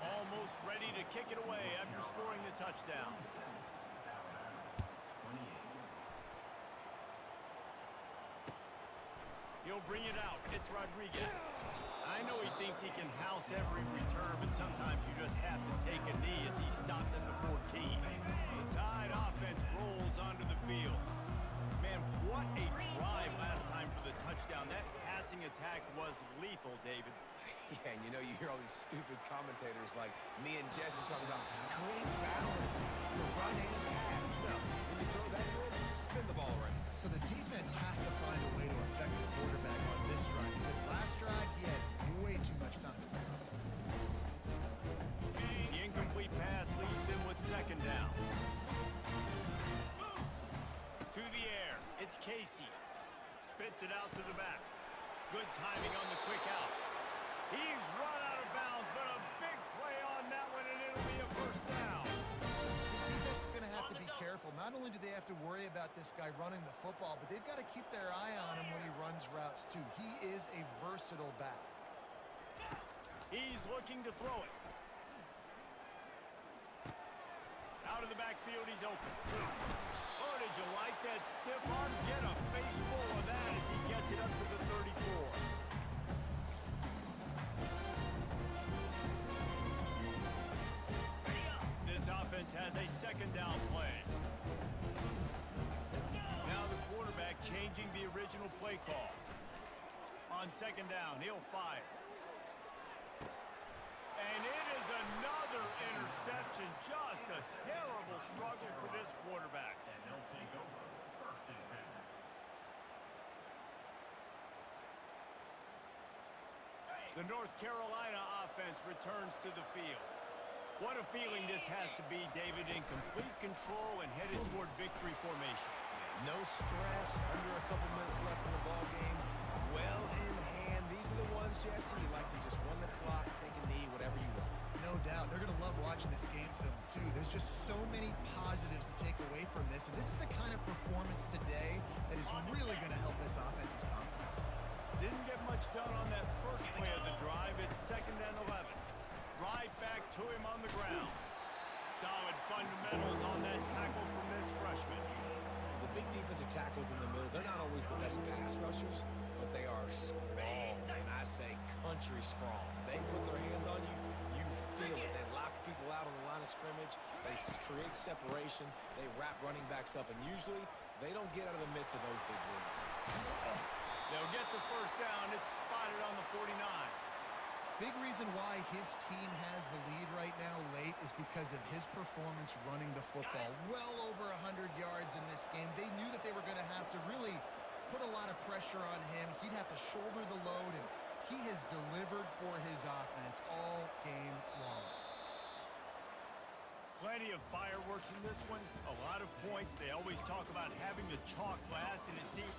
Almost ready to kick it away after scoring the touchdown. He'll bring it out. It's Rodriguez. I know he thinks he can house every return, but sometimes you just have to take a knee as he stopped at the 14. The Tide offense rolls onto the field. Man, what a drive last time for the touchdown. That passing attack was lethal, David. Yeah, and you know, you hear all these stupid commentators like me and Jesse talking about create balance, run and pass. No, when you throw that good, spin the ball right. So the defense has to find a way to affect the quarterback on this drive because last drive he had way too much time. The incomplete pass leaves them with 2nd down. To the air. It's Casey. Spits it out to the back. Good timing on the quick out. He's run out of bounds, but a big play on that one, and it'll be a first down. This defense is going to have to be careful. Not only do they have to worry about this guy running the football, but they've got to keep their eye on him when he runs routes, too. He is a versatile back. He's looking to throw it. Out of the backfield, he's open. Oh, did you like that stiff arm? Get a face full of that as he gets it up to the 34. This offense has a second down play. Now the quarterback changing the original play call. On second down, he'll fire. And it is another interception. Just a terrible struggle for this quarterback. And they'll take over. First and 10. The North Carolina offense returns to the field. What a feeling this has to be, David, in complete control and headed toward victory formation. No stress, under a couple minutes left in the ball game. Well in hand. These are the ones, Jesse, you like to just run the clock, take a knee, whatever you want. No doubt. They're going to love watching this game film, too. There's just so many positives to take away from this, and this is the kind of performance today that is really going to help this offense's confidence. Didn't get much done on that first play of the drive. It's second and 11. Right back to him on the ground. Solid fundamentals on that tackle from this freshman. The big defensive tackles in the middle, they're not always the best pass rushers, but they are strong, and I say country strong. They put their hands on you, you feel it. They lock people out on the line of scrimmage. They create separation. They wrap running backs up, and usually they don't get out of the midst of those big boys. They'll get the first down. It's spotted on the 49. Big reason why his team has the lead right now late is because of his performance running the football. Well over 100 yards in this game. They knew that they were going to have to really put a lot of pressure on him. He'd have to shoulder the load, and he has delivered for his offense all game long. Plenty of fireworks in this one. A lot of points. They always talk about having the chalk last, and it seems...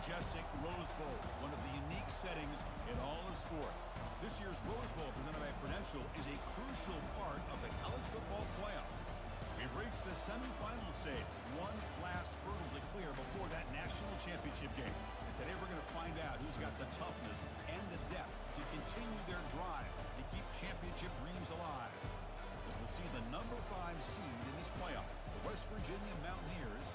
majestic Rose Bowl, one of the unique settings in all of sport. This year's Rose Bowl, presented by Prudential, is a crucial part of the college football playoff. We've reached the semifinal stage. One last hurdle to clear before that national championship game. And today we're going to find out who's got the toughness and the depth to continue their drive and keep championship dreams alive. As we'll see the number 5 seed in this playoff, the West Virginia Mountaineers,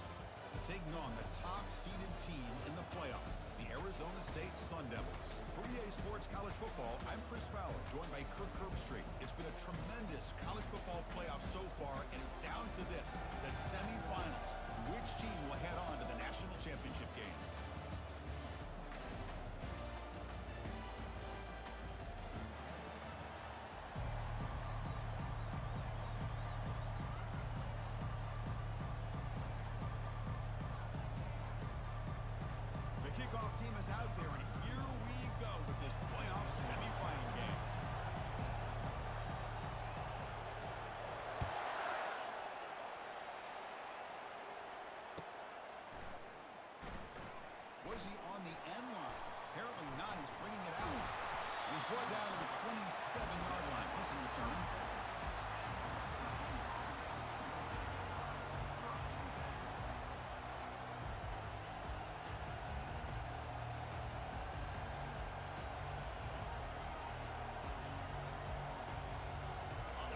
taking on the top-seeded team in the playoff, the Arizona State Sun Devils. For EA Sports College Football, I'm Chris Fowler, joined by Kirk Herbstreit. It's been a tremendous college football playoff so far, and it's down to this, the semifinals. Which team will head on to the national championship game? Kickoff team is out there, and here we go with this playoff semifinal game. Was he on the end line? Apparently not. He's bringing it out. And he's brought down to the 27-yard line. Decent return.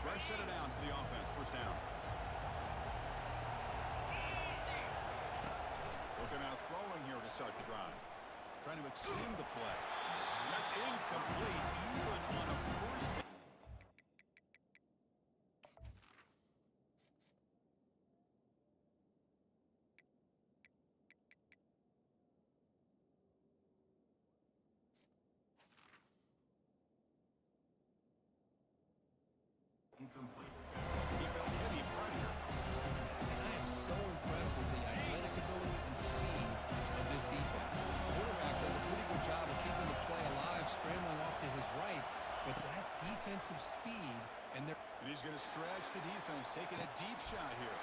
Fresh set of downs for the offense. First down. Looking out throwing here to start the drive. Trying to extend the play. And that's incomplete even on a first down. Incomplete. He felt heavy pressure. I am so impressed with the athletic ability and speed of this defense. The quarterback does a pretty good job of keeping the play alive, scrambling off to his right, but that defensive speed and their... And he's going to stretch the defense, taking a deep shot here.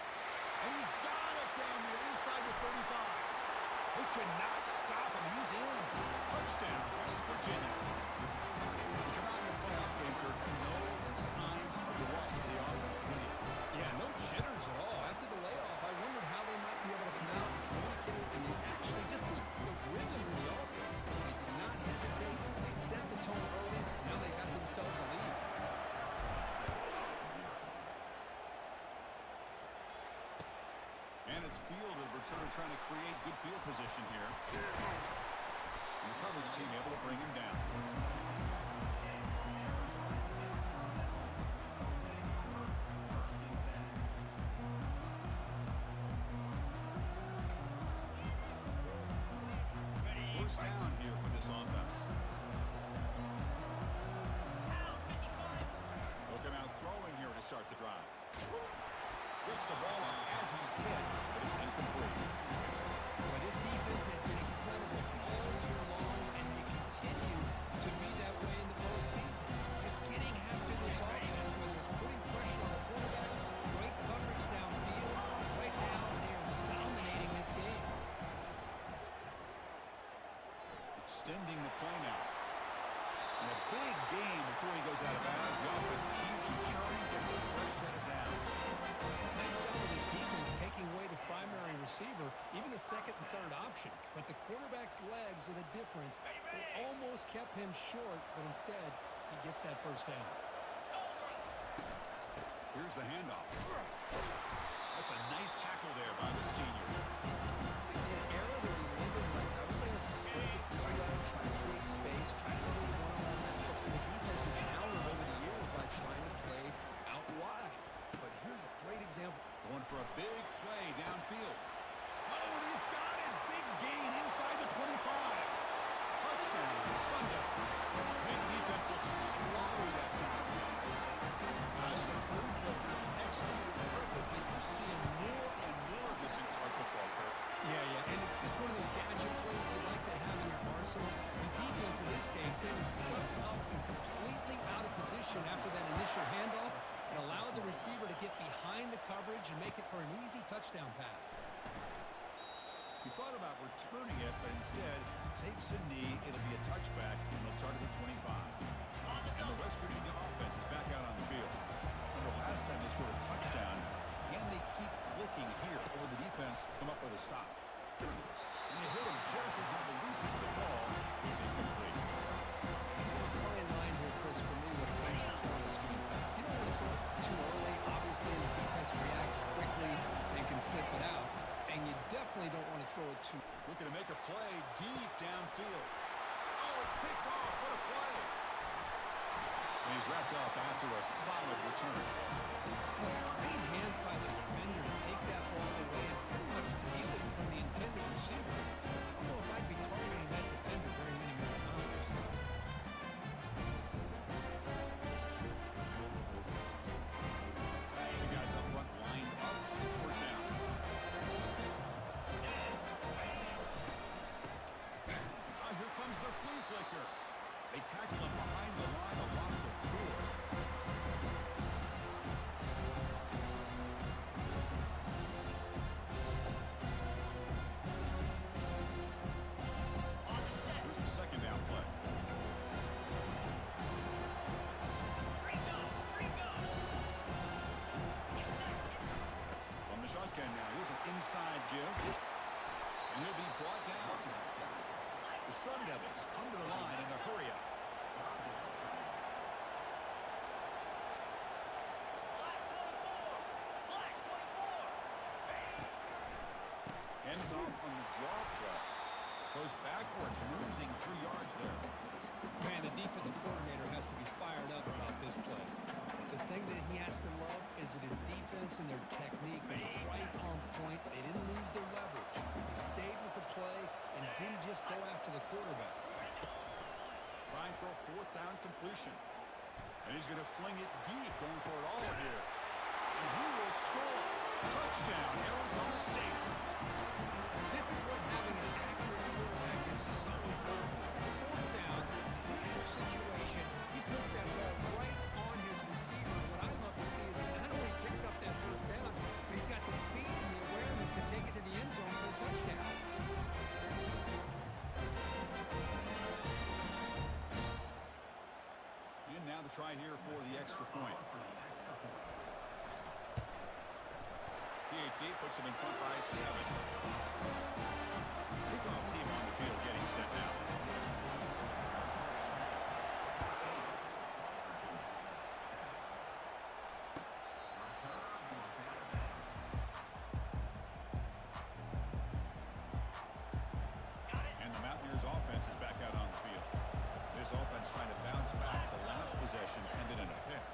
And he's got it down there inside the 35. They could not stop him. He's in. Touchdown, West Virginia. We come out in the playoff game, Kirk. No signs of the loss for the offense. Yeah, no jitters at all. After the layoff, I wondered how they might be able to come out and communicate. I mean, actually, just the rhythm to the offense. But they did not hesitate. They set the tone early. Now they got themselves a lead. And it's fielded. Returner trying to create good field position here. And the coverage team able to bring him down. First down here for this offense. Looking out throwing here to start the drive. Gets the ball up as he's hit, but it's incomplete. Well, this defense has been incredible all year long, and they continue to be that way in the postseason. Just getting after this offense, whether it's putting pressure on the quarterback, great coverage downfield. Right now, they are dominating this game. Extending the play now. And a big game before he goes out of bounds. The offense keeps churning, gets a fresh set of downs. Nice job of this defense taking away the primary receiver, even the second and third option. But the quarterback's legs are the difference. They almost kept him short, but instead, he gets that first down. Here's the handoff. That's a nice tackle there by the senior. In an era that we live in right now, everybody wants to spread the field out, try to create space, try to create one-on-one matchups, and the defense has countered over the years by trying to play out wide. But here's a great example. Going for a big play downfield. Oh, and he's got it. Big gain inside the 25. Touchdown, Sun Devils. Make the defense look slow that time. As the flea flipper executed perfectly, we're seeing more and more of this in college football, Kirk. Yeah, and it's just one of those gadget plays you like to have in your arsenal. The defense in this case, they were sucked up and completely out of position after that initial handoff. It allowed the receiver to get behind the coverage and make it for an easy touchdown pass. He thought about returning it, but instead takes a knee. It'll be a touchback, and they'll start at the 25. And the West Virginia offense is back out on the field. Remember last time they scored a touchdown. Can they keep clicking here, or will the defense come up with a stop? And they hit him just as he releases the ball. It's incomplete. A fine line here, Chris, for me when it comes to throwing a screen pass. You don't want to throw it too early. Obviously, the defense reacts quickly and can sniff it out. And you definitely don't want to throw it too... Looking to make a play deep downfield. Oh, it's picked off. What a play. And he's wrapped up after a solid return. Great hands by the defender to take that ball away and pretty much steal it from the intended receiver. I don't know if I'd be targeting that defender very many more times. The guys up front lined up. It's first down. Here comes the flea flicker. They tackle him behind the line, a loss of 4. Here's the second down play. From the shotgun now, here's an inside give. And he'll be brought down. The Sun Devils come to the line in the hurry up. Handed off on the draw play. Goes backwards, losing 3 yards there. Man, the defensive coordinator has to be fired up about this play. The thing that he has to love is that his defense and their technique was right on point. They didn't lose their leverage. They stayed with the play and didn't just go after the quarterback. Trying for a 4th down completion. And he's going to fling it deep, going for it all here. And he will score. Touchdown, Arizona State. This is what having an accurate quarterback is so important. 4th down, critical situation. He puts that ball right on his receiver. What I love to see is he not only picks up that 1st down, but he's got the speed and the awareness to take it to the end zone for a touchdown. And now the try here for the extra point. PAT puts him in front by 7. Kickoff team on the field getting set now. And the Mountaineers offense is back out on the field. This offense trying to bounce back. The last possession ended in a pick.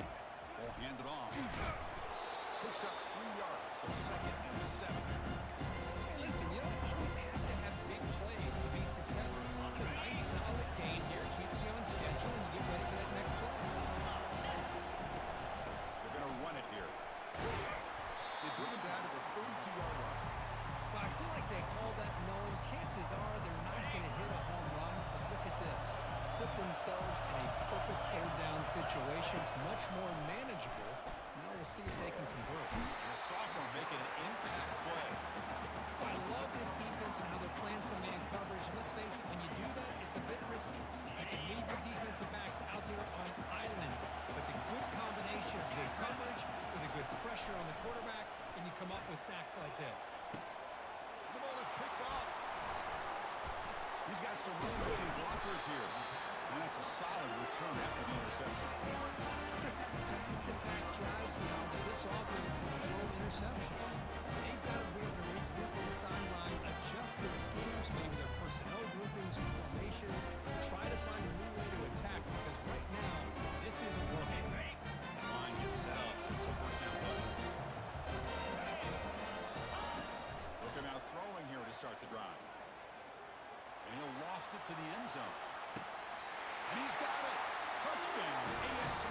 Ball handed off. Picks up 3 yards, so 2nd and 7. Hey, listen, you don't always have to have big plays to be successful. It's a nice, solid gain here. Keeps you on schedule, and you get ready for that next play. They're going to run it here. They bring him down to the 32-yard line. But I feel like they call that knowing chances are they're not going to hit a home run. But look at this. Put themselves in a perfect 3rd down situation. It's much more manageable. Now we'll see if they can convert. And a sophomore making an impact play. I love this defense and how they're playing some man coverage. And let's face it, when you do that, it's a bit risky. You can leave your defensive backs out there on islands. But the good combination of good coverage with a good pressure on the quarterback, and you come up with sacks like this. The ball is picked off. He's got some room for some blockers here. And that's a solid return after the interception. Chris, that's back-to-back drives now that this offense has thrown interceptions. They've got to be able to regroup on the sideline, adjust their schemes, maybe their personnel groupings and formations, try to find a new way to attack, because right now, this isn't working. Line gets set up. It's a 1st down play. Looking now throwing here to start the drive. And he'll loft it to the end zone. And he's got it. Touchdown, ASU.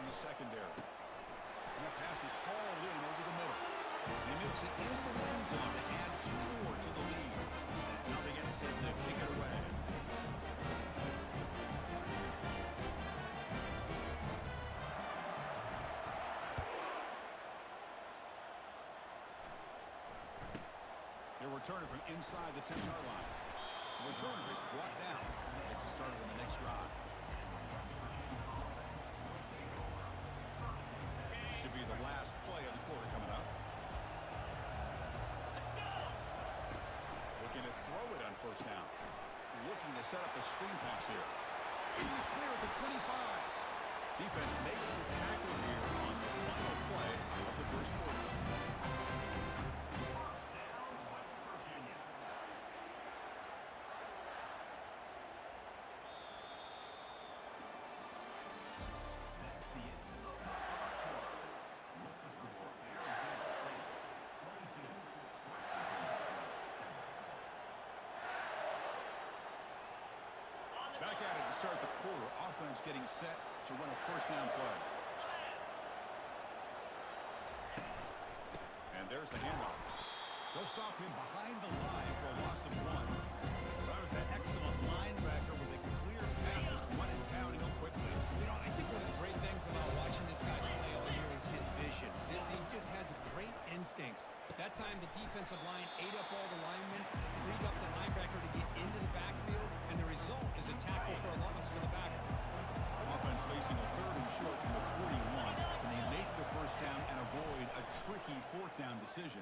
the secondary. And that pass is hauled in over the middle. He makes it into the end zone to add 2 more to the lead. Now they get set to kick it away. They're returning from inside the 10-yard line. The returner is brought down. Gets us started on the next drive. Should be the last play of the quarter coming up. Looking to throw it on first down. Looking to set up a screen pass here. In the clear at the 25. Defense makes the tackle here on the final play of the first quarter. Back at it to start the quarter. Offense getting set to run a first down play. And there's the handoff. They'll stop him behind the line for a loss of 1. That was that excellent linebacker with a clear path, just running downhill quickly. You know, I think one of the great things about watching this guy play all year is his vision. He just has great instincts. That time, the defensive line ate up all the linemen, freed up the linebacker to get into the backfield, and the result is a tackle for a loss for the backer. Offense facing a 3rd and short from the 41. Can they make the first down and avoid a tricky 4th down decision?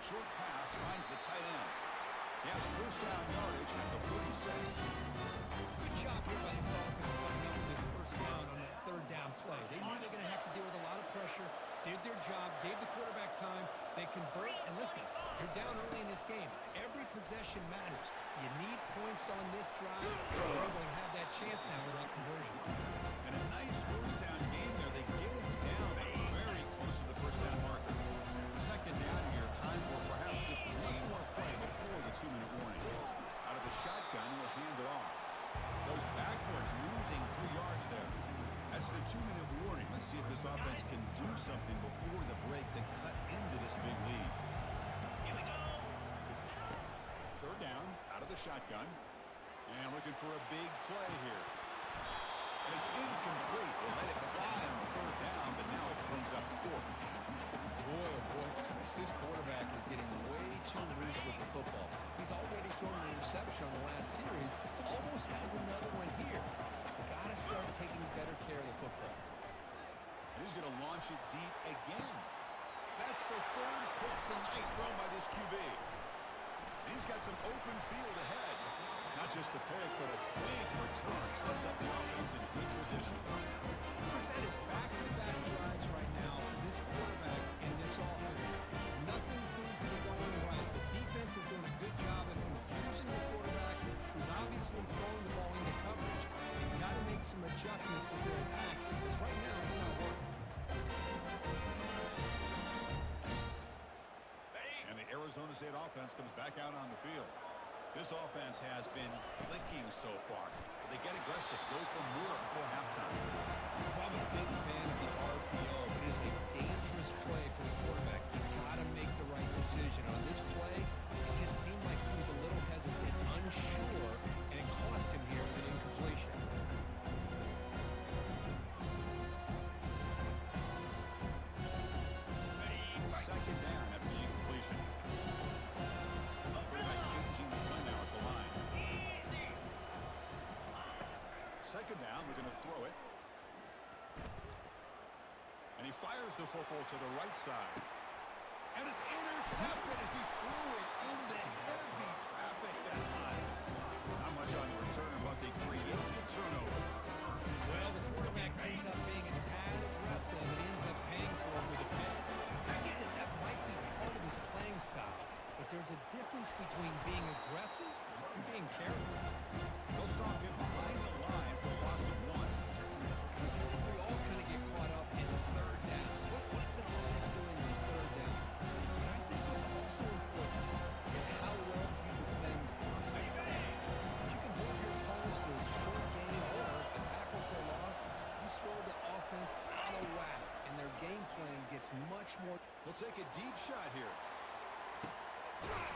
Short pass finds the tight end. He has first down yardage at the 36. Good job here by this offense coming up with this first down on that 3rd down play. They knew they were going to have to deal with a lot of pressure, did their job, gave the quarterback time. They convert, and listen, you're down early in this game. Every possession matters. You need points on this drive. They're able to have that chance now with that conversion. And a nice first down game there. They get it down very close to the first down marker. Second down here, time for perhaps just one more play before the 2-minute warning. Out of the shotgun, he'll hand it off. Goes backwards, losing 3 yards there. That's the 2-minute warning. Let's see if this offense can do something before the break to cut into this big lead. Here we go. 3rd down, out of the shotgun. And looking for a big play here. And it's incomplete. They let it fly on 3rd down, but now it brings up 4th. Boy, oh boy, Chris, this quarterback is getting way too loose with the football. He's already thrown an interception on the last series. Almost has another one here. He's got to start taking better care of the football. And he's going to launch it deep again. That's the 3rd pick tonight thrown by this QB. And he's got some open field ahead. Not just the pick, but a big return. Sets up the offense in good position. Chris, that is back-to-back drives right now for this quarterback and this offense. Nothing seems to be going right. The defense is doing a good job of confusing the quarterback, who's obviously throwing the ball into coverage. They've got to make some adjustments with their attack, because right now it's not working. And the Arizona State offense comes back out on the field. This offense has been clicking so far. They get aggressive, go for more before halftime. I'm a big fan of the RPO, but it is a dangerous play for the quarterback. You've got to make the right decision. On this play, it just seemed like he was a little hesitant, unsure, and it cost him here with an incompletion. Second down after the incompletion. Quarterback changing the play now at the line. Second down, we're going to throw it. And he fires the football to the right side. And it's intercepted as he threw it into heavy traffic that time. Not much on the return, but they create a turnover. Well, the quarterback ends up being a tad aggressive and ends up paying for it with a pick. I get that that might be part of his playing style, but there's a difference between being aggressive and being careless. They'll stop him behind the line for a loss of 1. Because I think we all kind of get caught up in 3rd down. What's the offense doing in 3rd down? But I think what's also important is how well you defend first down. If you can hold your opponents to a short gain or a tackle for a loss, you throw the offense He'll take a deep shot here.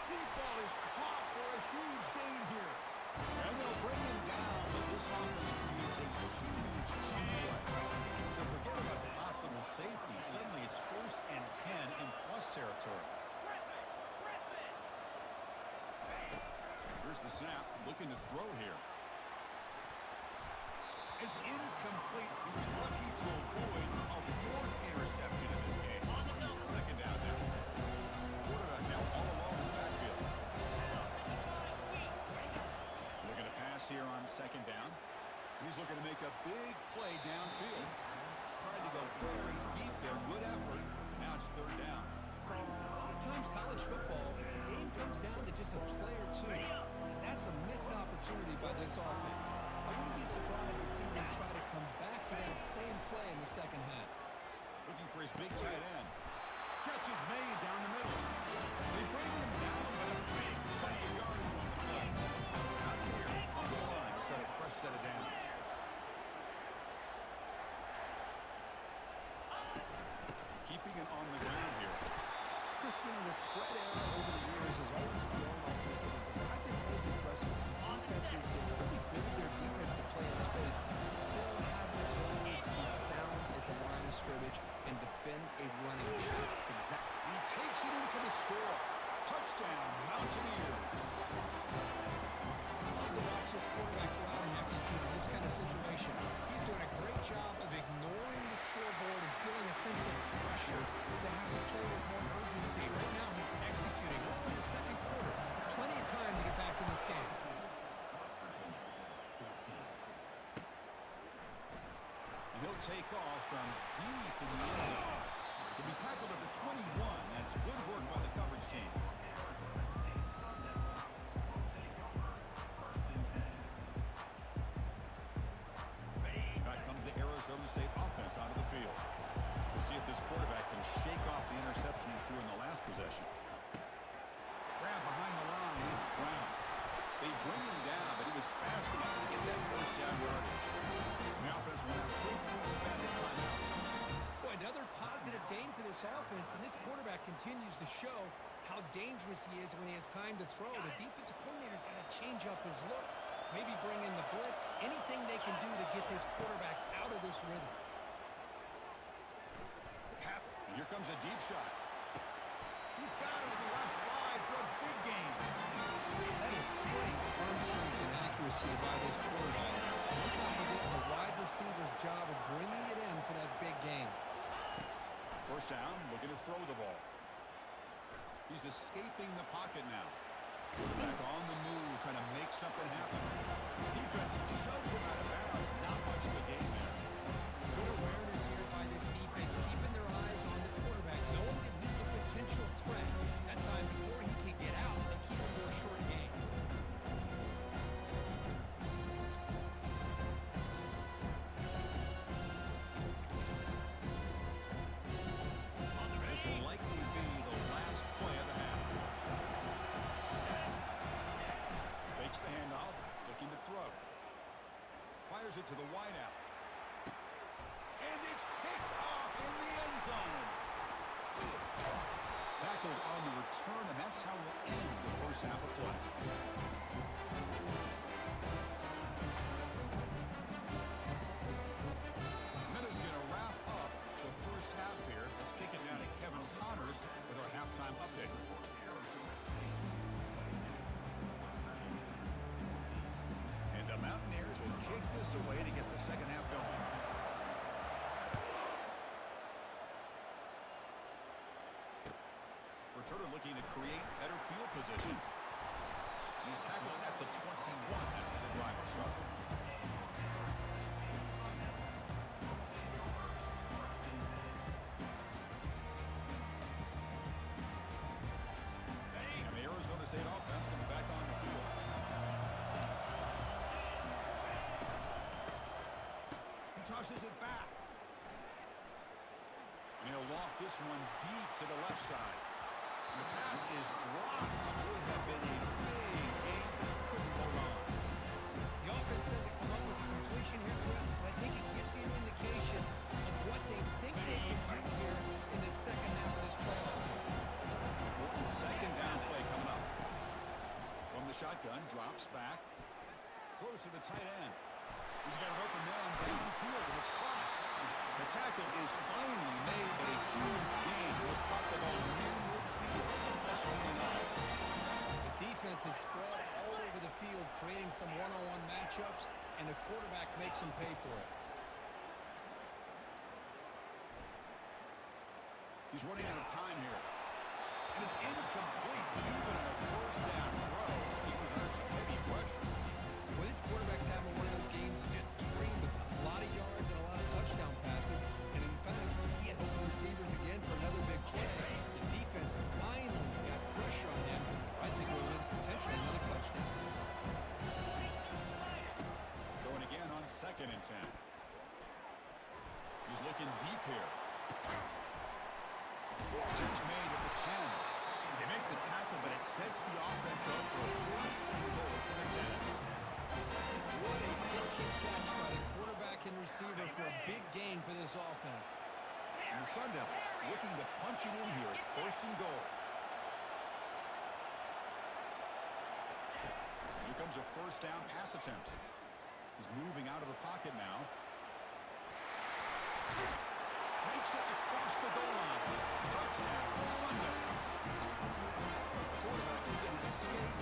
Deep ball is caught for a huge gain here. And they'll bring him down, but this offense creates a huge chunk play. So forget about the possible safety. Suddenly it's 1st and 10 in plus territory. Here's the snap, looking to throw here. It's incomplete. He was lucky to avoid a 4th interception in this game. 2nd down now. Quarterback now all alone in the backfield. Looking to pass here on 2nd down. He's looking to make a big play downfield. Trying to go very deep there. Good effort. Now it's 3rd down. A lot of times college football, the game comes down to just a play or two. And that's a missed opportunity by this offense. I wouldn't be surprised to see them try to come back to that same play in the 2nd half. Looking for his big tight end. Catch is made down the middle. They bring him down, but a big chunk of yardage on the play. Out here is on the line to set a fresh set of downs. Keeping it on the ground here. Christian, the spread era over the years has always grown offensively, but I've been always impressed with offenses that really build their defense to play in space, still have the ability to be sound at the line of scrimmage and defend a running game. It's exactly. He takes it in for the score. Touchdown, Mountaineers. I love to watch this quarterback go out and execute in this kind of situation. He's doing a great job of ignoring the scoreboard and feeling a sense of pressure to have to play with more urgency. Right now, he's executing. We're in the 2nd quarter. Plenty of time to get back in this game. And he'll take off from deep in the end zone. He'll be tackled at the 21. That's good work by the coverage team. Back comes the Arizona State offense onto the field. We'll see if this quarterback can shake off the interception he threw in the last possession. Grab behind the line, it's Brown. They bring him down, but he was fast enough to get that 1st down yardage. The offense will now quickly spend a timeout. Boy, another positive game for this offense, and this quarterback continues to show how dangerous he is when he has time to throw. The defensive coordinator's got to change up his looks, maybe bring in the blitz, anything they can do to get this quarterback out of this rhythm. Here comes a deep shot. He's got it to the left side for a big game. That is great arm strength and accuracy by this quarterback. Let's not forget the wide receiver's job of bringing it in for that big game. 1st down, looking to throw the ball. He's escaping the pocket now. Back on the move, trying to make something happen. Defense shoves him out of bounds. Not much of a game there. Good awareness here by this defense, keeping their eyes on the quarterback, knowing that he's a potential threat. That time before he can get out, they keep him to a short game. This will likely be the last play of the half. Fakes the handoff, looking to throw. Fires it to the wideout. And it's picked off in the end zone. Tackled on the return, and that's how we'll end the 1st half of play. That is going to wrap up the 1st half here. Let's kick it down to Kevin Connors with our halftime update. And the Mountaineers will kick this away to get the 2nd half going. Returner looking to create better field position. He's tackled at the 21. That's where the drive will start. And the Arizona State offense comes back on the field. He tosses it back. And he'll loft this one deep to the left side. The pass is dropped. Would have been a big game. Couldn't hold on. The offense doesn't come up with a completion situation here, Chris, but I think it gives you an indication of what they think they can do here in the second half of this playoff game. Important second down play coming up. From the shotgun, drops back. Throws to the tight end. He's got it open there and downfield, and it's caught. The tackle is finally made, but a huge gain. Will spot the ball near midfield. Plus 29. The defense is spread all over the field, creating some one-on-one matchups, and the quarterback makes them pay for it. He's running out of time here. And it's incomplete, even on a first down throw. He was under some heavy pressure. Well, this quarterback's having one of those games you just dreamed about. A lot of yards and a lot of touchdown passes. And in fact, he had open receivers again for another big play. The defense finally got pressure on him. I think it would have been potentially another touchdown. Going again on 2nd and 10. He's looking deep here. Catch made at the 10. They make the tackle, but it sets the offense up for a first and goal from the 10. What a catch by the quarterback and receiver for a big gain for this offense. And the Sun Devils looking to punch it in here. It's 1st and goal. Here comes a first down pass attempt. He's moving out of the pocket now. Makes it across the goal line. Touchdown, Sun Devils. Quarterback who can escape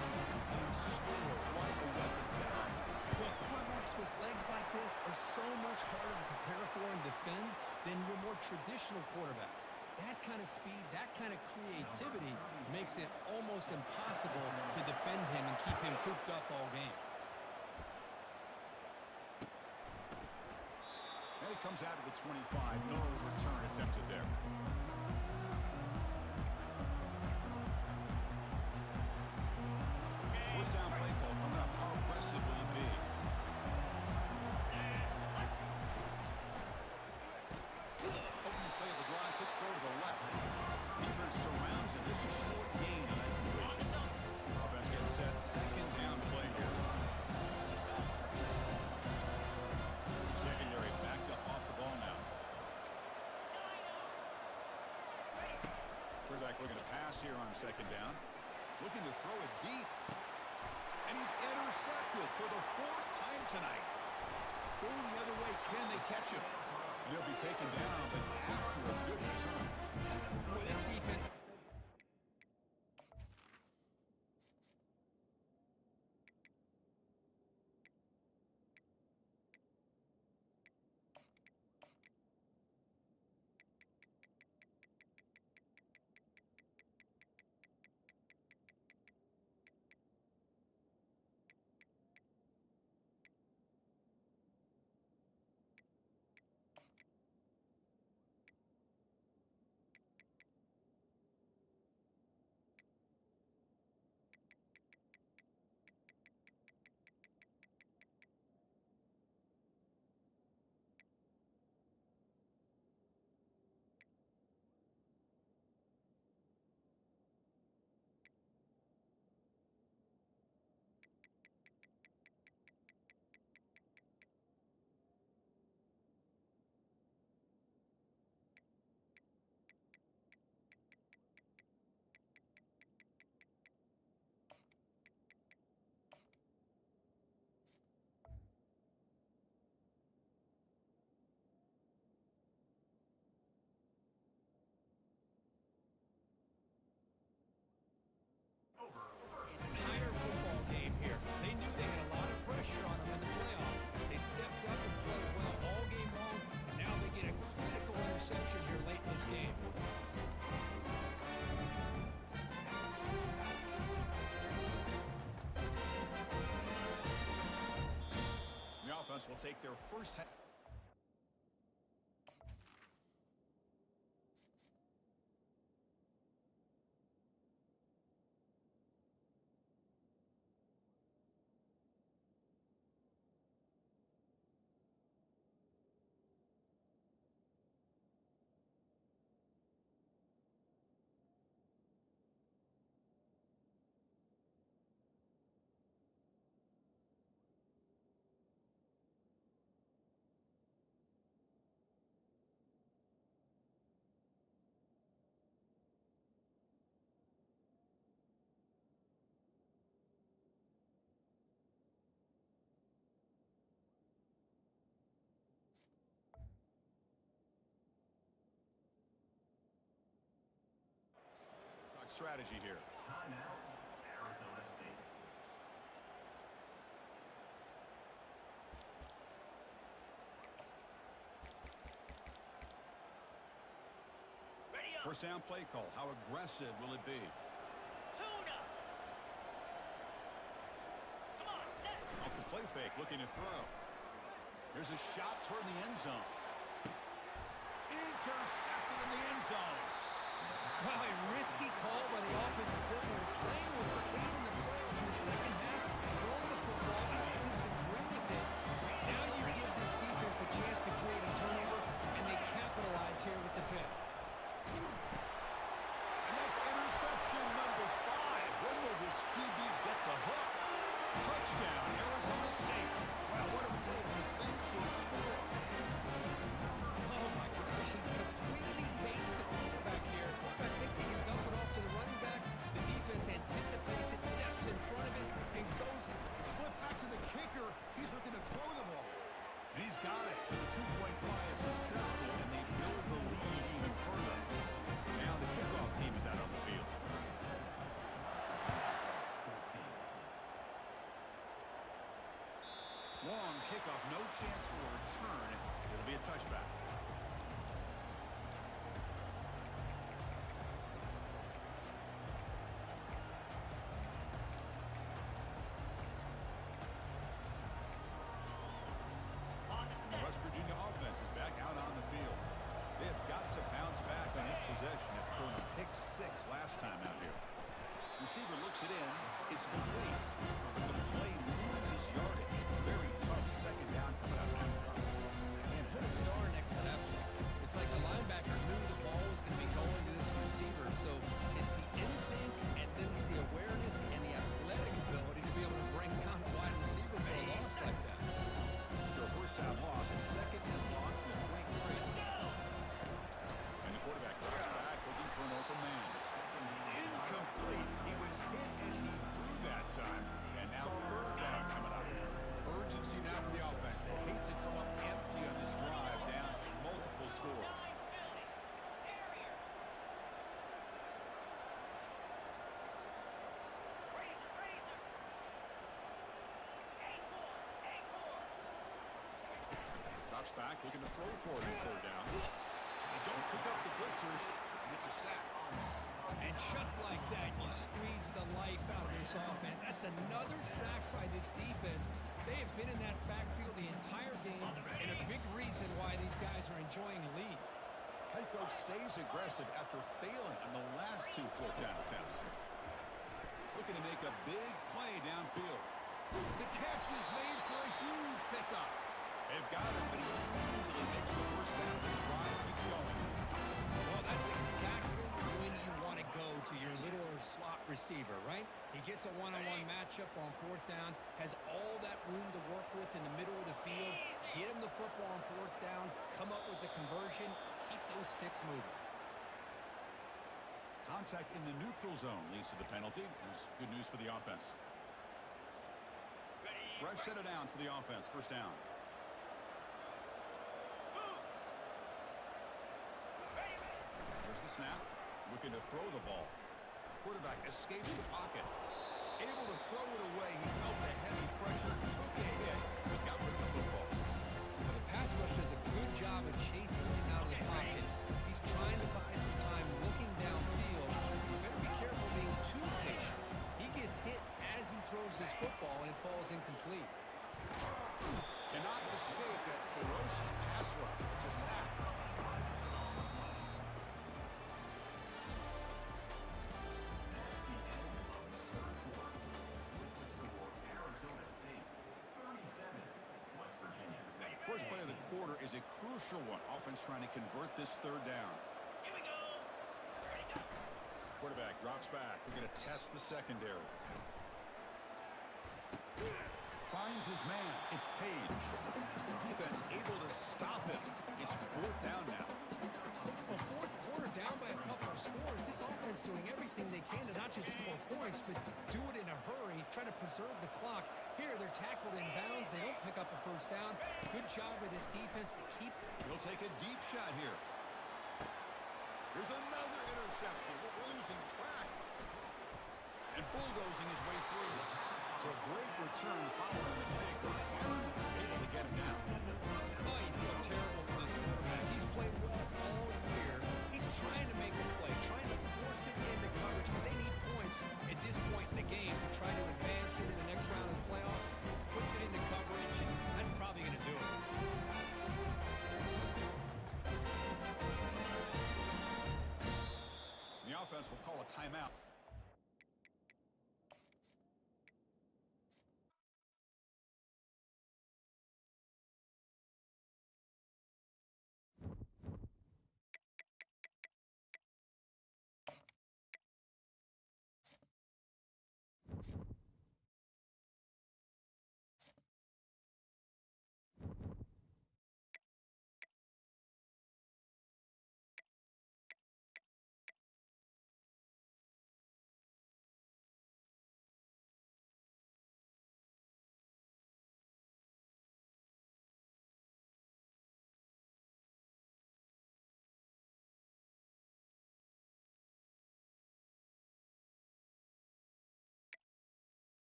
and score. What a weapon for that offense. Well, quarterbacks with legs like this are so much harder to prepare for and defend than your more traditional quarterbacks. That kind of speed, that kind of creativity makes it almost impossible to defend him and keep him cooped up all game. And he comes out of the 25. No return attempted there. First down play call coming up. How aggressive will it be? Opening play of the drive. Quick throw to the left. Defense surrounds him. Just a short gain on that completion. Offense getting set. Second down play here. Secondary backed up off the ball now. Quarterback looking to pass here on 2nd down. Looking to throw it deep. And he's intercepted for the 4th time tonight. Going the other way, can they catch him? And he'll be taken down, but after a good return. Boy, this defense... Entire football game here. They knew they had a lot of pressure on them in the playoffs. They stepped up and played well all game long, and now they get a critical interception here late in this game. The offense will take their first half. strategy here. Timeout, Arizona State. Ready up. First down play call. How aggressive will it be? Tuna. Come on, set. Off the play fake, looking to throw. There's a shot toward the end zone. Intercepted in the end zone. Wow, a risky call by the offensive coordinator, playing with the lead in the playoffs in the second half, throwing the football. I don't disagree with it. Now you give this defense a chance to create a turnover, and they capitalize here with the pick. And that's interception number 5. When will this QB get the hook? Touchdown, Arizona State. Wow, what a great defensive score. Oh, my gosh, he completely baits the quarterback here. Quarterback thinks he can dump it off to the running back. The defense anticipates it, steps in front of it, and goes to Split back to the kicker. He's looking to throw the ball. And he's got it. So the two-point try is successful, and they build the lead even further. Now the kickoff team is out on the field. Long kickoff, no chance for a return. It'll be a touchback. On the set. West Virginia offense is back out on the field. They have got to bounce back on this possession after throwing a pick 6 last time out here. Receiver looks it in. It's complete. But the play loses yardage. Very tough second down coming up now. and put a star next to that play. It's like the linebacker knew the ball was going to be going to this receiver, so it's the instincts, and then it's the awareness and the athletic ability to be able to bring down a wide receiver for a loss like that. After a first down loss, it's second and long from the 23. And the quarterback drops back looking for an open man. It's incomplete. He was hit as he threw that time. And now third down coming up. Urgency now for the offense. They hate to come up empty on this drive, down multiple scores. Philly. Terrier. Razor. Acorn. Drops back, looking to throw for it on third down. They don't pick up the blitzers, and it's a sack. And just like that, you squeeze the life out of this offense. That's another sack by this defense. They have been in that backfield the entire game, and a big reason why these guys are enjoying the lead. Head coach stays aggressive after failing on the last 2 fourth down attempts. Looking to make a big play downfield. The catch is made for a huge pickup. They've got him, but he easily makes the first down. This drive keeps going. Well, that's exactly when you want to go to your little slot receiver, right? He gets a one-on-one matchup on fourth down, has all that room to work with in the middle of the field, get him the football on fourth down, come up with a conversion, keep those sticks moving. Contact in the neutral zone leads to the penalty. That's good news for the offense. Fresh set of downs for the offense. First down. There's the snap. Looking to throw the ball. Quarterback escapes the pocket. Able to throw it away. He felt the heavy pressure, took a hit, but got rid of the football. Well, the pass rush does a good job of chasing him out of the pocket. He's trying to buy some time looking downfield. You better be careful being too patient. He gets hit as he throws this football, and it falls incomplete. Cannot escape that ferocious pass rush. It's a sack. Arizona State, 37, West Virginia. First play of the quarter is a crucial one. Offense trying to convert this third down. Here we go. Ready, go. Quarterback drops back. We're going to test the secondary. Finds his man. It's Page. Defense able to stop him. It's fourth down now. Well, fourth quarter down by a couple of scores. This offense doing everything they can to not just score points, but do it in a hurry, trying to preserve the clock. Here, they're tackled in bounds. They don't pick up a first down. Good job by this defense to keep. He'll take a deep shot here. There's another interception. We're losing track. bulldozing his way through. So a great return following the pick. They're finally able to get him down. Oh, you feel terrible for this quarterback. He's played well all year. He's trying to make a play, trying to force it into coverage because they need points at this point in the game to try to advance into the next round of the playoffs. Puts it into coverage, and that's probably going to do it. The offense will call a timeout.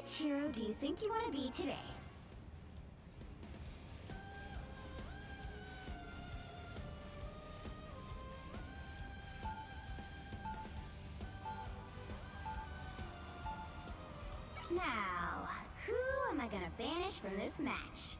Which hero do you think you want to be today? Now, who am I gonna banish from this match?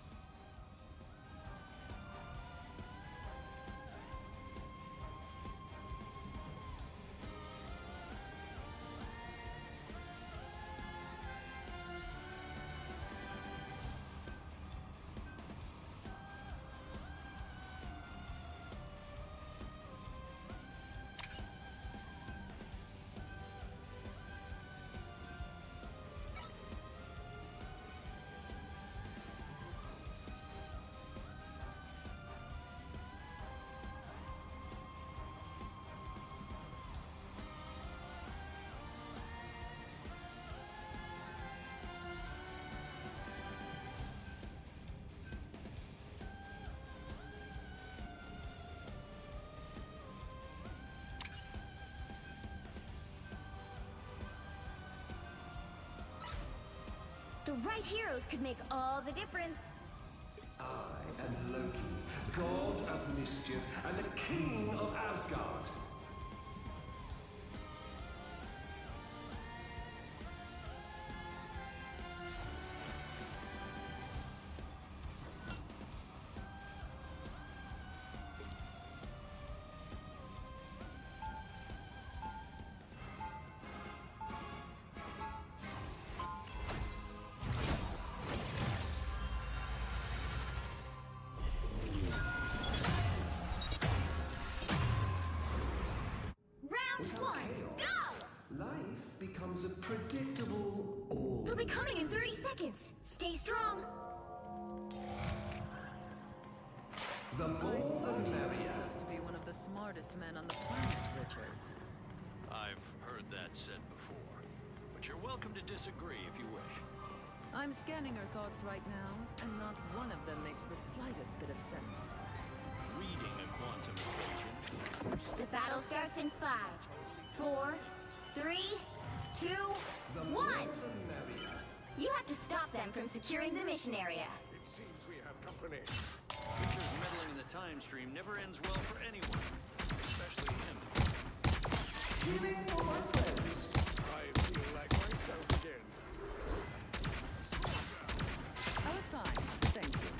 The right heroes could make all the difference. I am Loki, god of mischief and the king of Asgard. Life becomes a predictable orb. They'll be coming in 30 seconds. Stay strong. The more the merrier. Supposed to be one of the smartest men on the planet, Richards. I've heard that said before, but you're welcome to disagree if you wish. I'm scanning her thoughts right now, and not one of them makes the slightest bit of sense. Reading a quantum equation. The battle starts in 5, 4, 3, 2, 1. You have to stop them from securing the mission area. It seems we have company. Richard's meddling in the time stream never ends well for anyone, especially him. Healing for my friends. I feel like myself again. I was fine, thank you.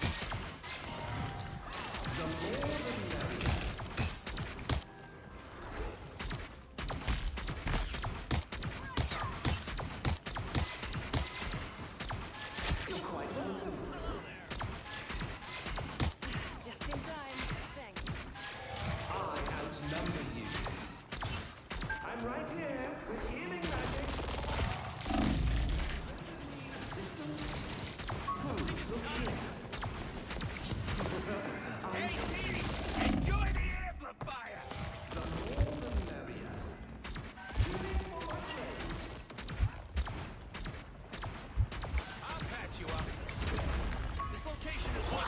The more the merrier. You're quite welcome. Just in time, thanks. I outnumber you. I'm right here with healing magic. Assistance? Look here. Hey, Stevie! Enjoy the amplifier! The more the merrier. Healing for my friends. I'll patch you up. This location is what...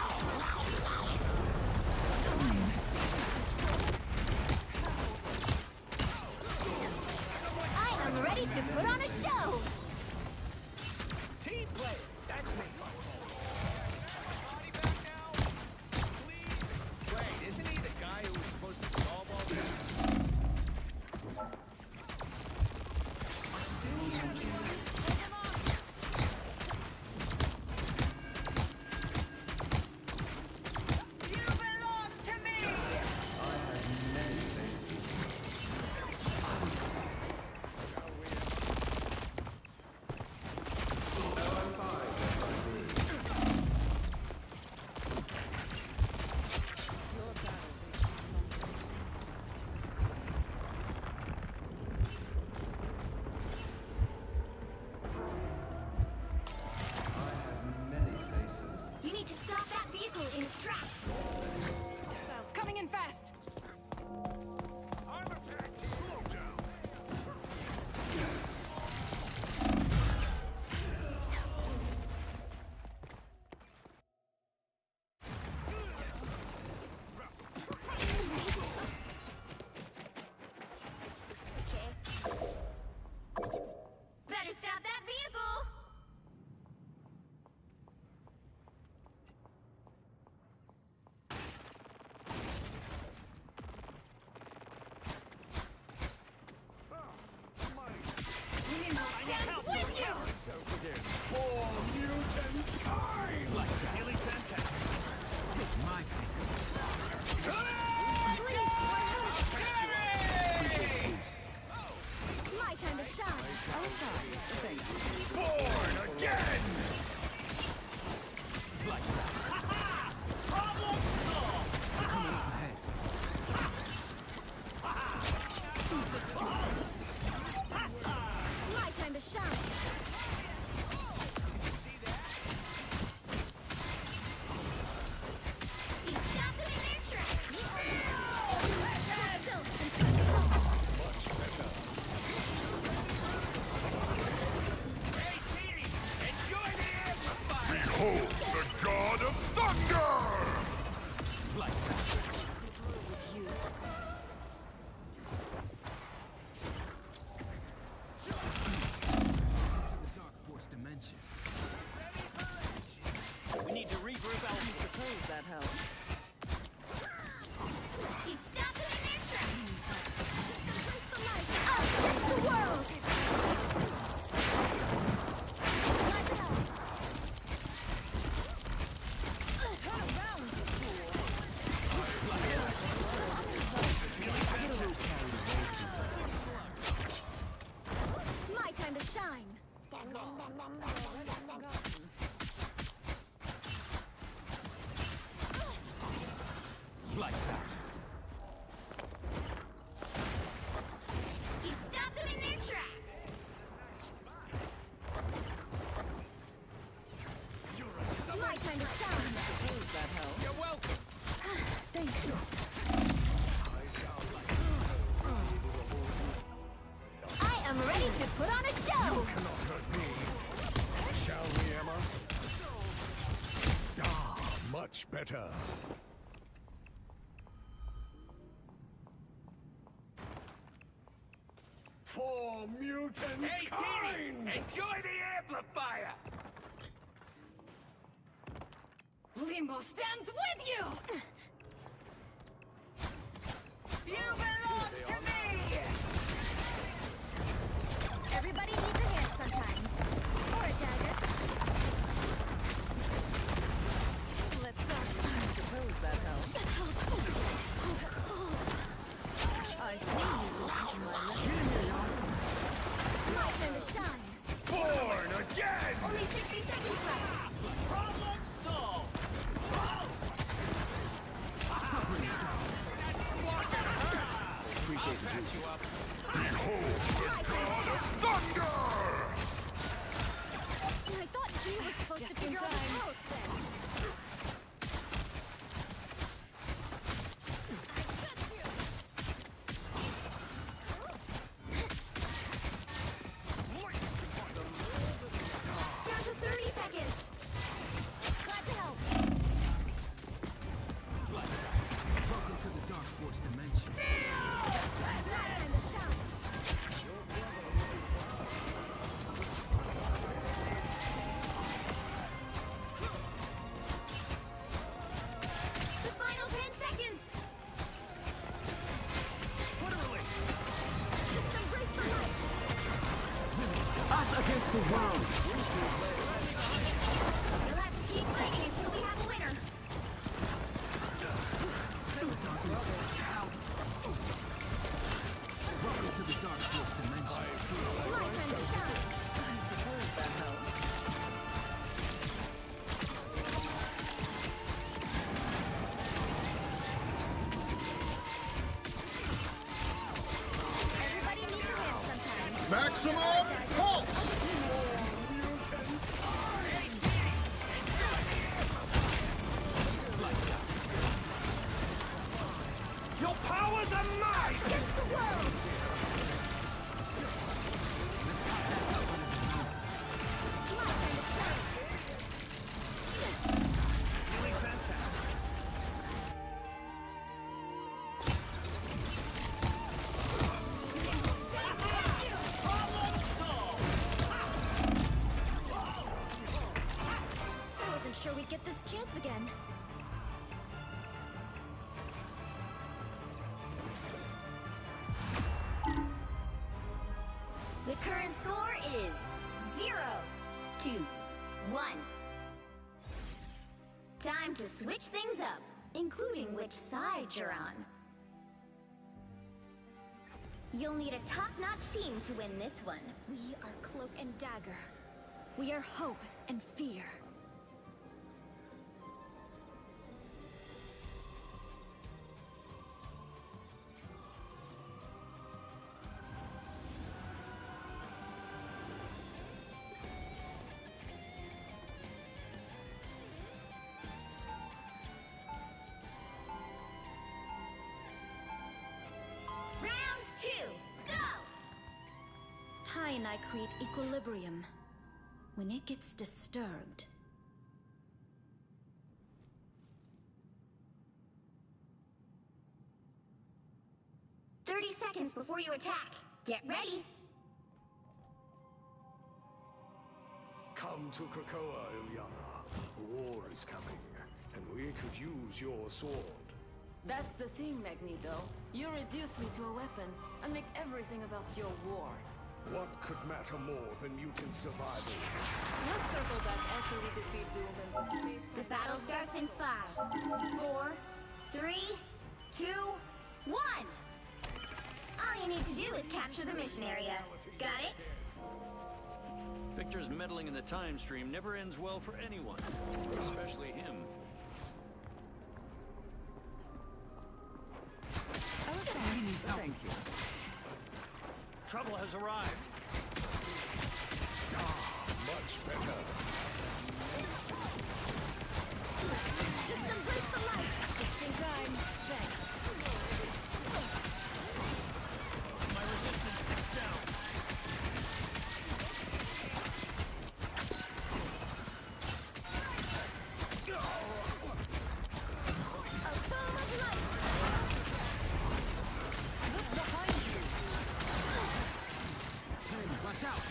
I am ready to put on a show. Team play. That's me. Body back now, please. Wait, isn't he the guy who was supposed to solve all this? You belong to me! I have many faces. fine. Thank you. Born again! Problem solved! Coming up ahead. My time to shine. He stopped them in their tracks. Hey, team! Enjoy the amplifier! Behold the god of thunder! With you. To the Dark Force dimension. We need to regroup I Alpha. suppose that helps. He stopped them in their tracks. Embrace the light. Us against the world. Let's go. Turn around, you fool. My time to shine. Lights out. He stopped them in their tracks. My time to shine. Suppose that helps. You're welcome! Thanks. I am ready to put on a show. Cannot hurt me. Shall we, Emma? Ah, much better. For mutant Hey, kind! team! Enjoy the amplifier! Limbo stands with you. You belong to me. Everybody needs a hand sometimes, or a dagger. Let's go. I suppose that helps. I see you will teach my lesson. My time to shine. Born again! Only 60 seconds left. Problem solved! Suffering in darkness. Appreciate the patch you up. Behold the god of thunder! I thought he was supposed to figure all this out then. Down to 30 seconds. Glad to help. Welcome to the Dark Force dimension. My time to shine. The final 10 seconds. Just embrace the light. Us against the world. You'll have to keep playing until we have a winner. Welcome to the Dark Force dimension. My time to shine. I suppose that helps. Everybody needs a hand sometimes. Maximum pulse! Your powers are mine! Against the world. My time to shine. Feeling fantastic. Problem solved! I wasn't sure we'd get this chance again. The current score is 0-1. Time to switch things up, including which side you're on. You'll need a top-notch team to win this one. We are Cloak and Dagger. We are hope and fear. Tai and I create equilibrium. When it gets disturbed... 30 seconds before you attack. Get ready. Come to Krakoa, Illyana. War is coming, and we could use your sword. That's the thing, Magneto. You reduce me to a weapon and make everything about your war. What could matter more than mutant survival? Let's circle back after we defeat Doom and The battle starts in 5, 4, 3, 2, 1. All you need to do is capture the mission area. Got it? Victor's meddling in the time stream never ends well for anyone, especially him. Thank you. Trouble has arrived. Much better. Just embrace the light! Just in time. Thanks. My resistance is down. A boom of light! Look behind you. Hey, watch out.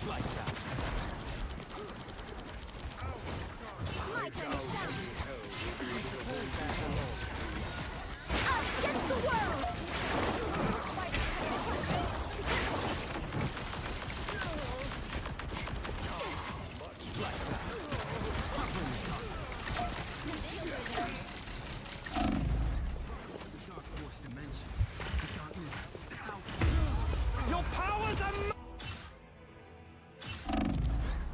Lights out. My turn to shine! Us against the world! The Dark Force dimension. The darkness out. Your powers are...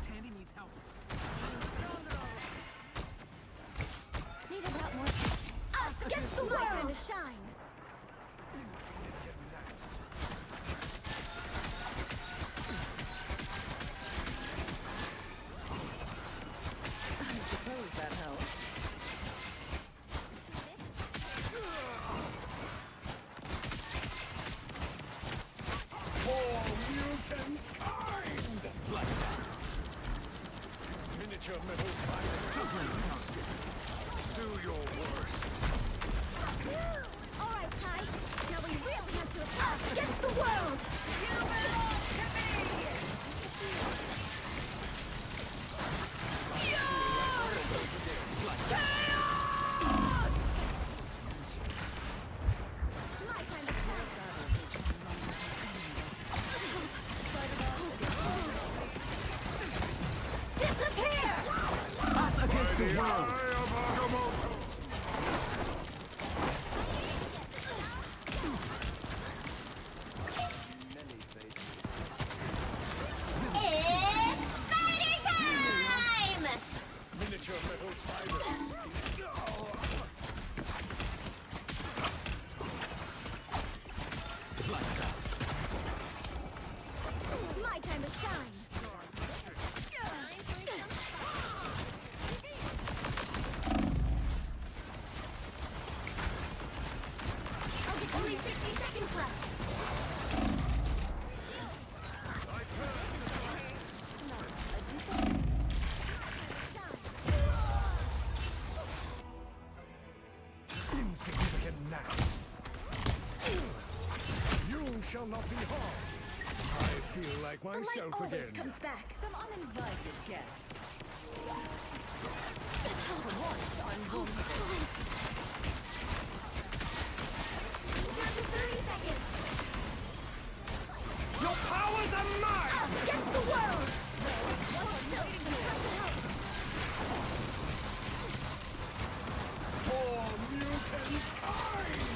Tandy needs help. Need about more... Us against the world! My turn to shine! I suppose that helps. For mutant kind! Miniature metal spiders. Do your worst. Alright, Ty. Now we really have to attack us against the world! You belong to me! My time to shine. Disappear! Us against the world. It's spider time! Miniature metal spiders. My time to shine. Only 60 seconds left. Insignificant gnats. You shall not be harmed. I feel like The light myself always again. comes back. Some uninvited guests. For once, I'm vulnerable. Down to 30 seconds. Your powers are mine! Us against the world! Hold still. I'm trying to help. For mutant kind!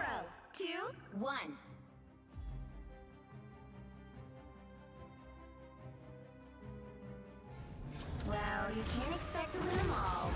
0, 2, 1. Well, you can't expect to win them all.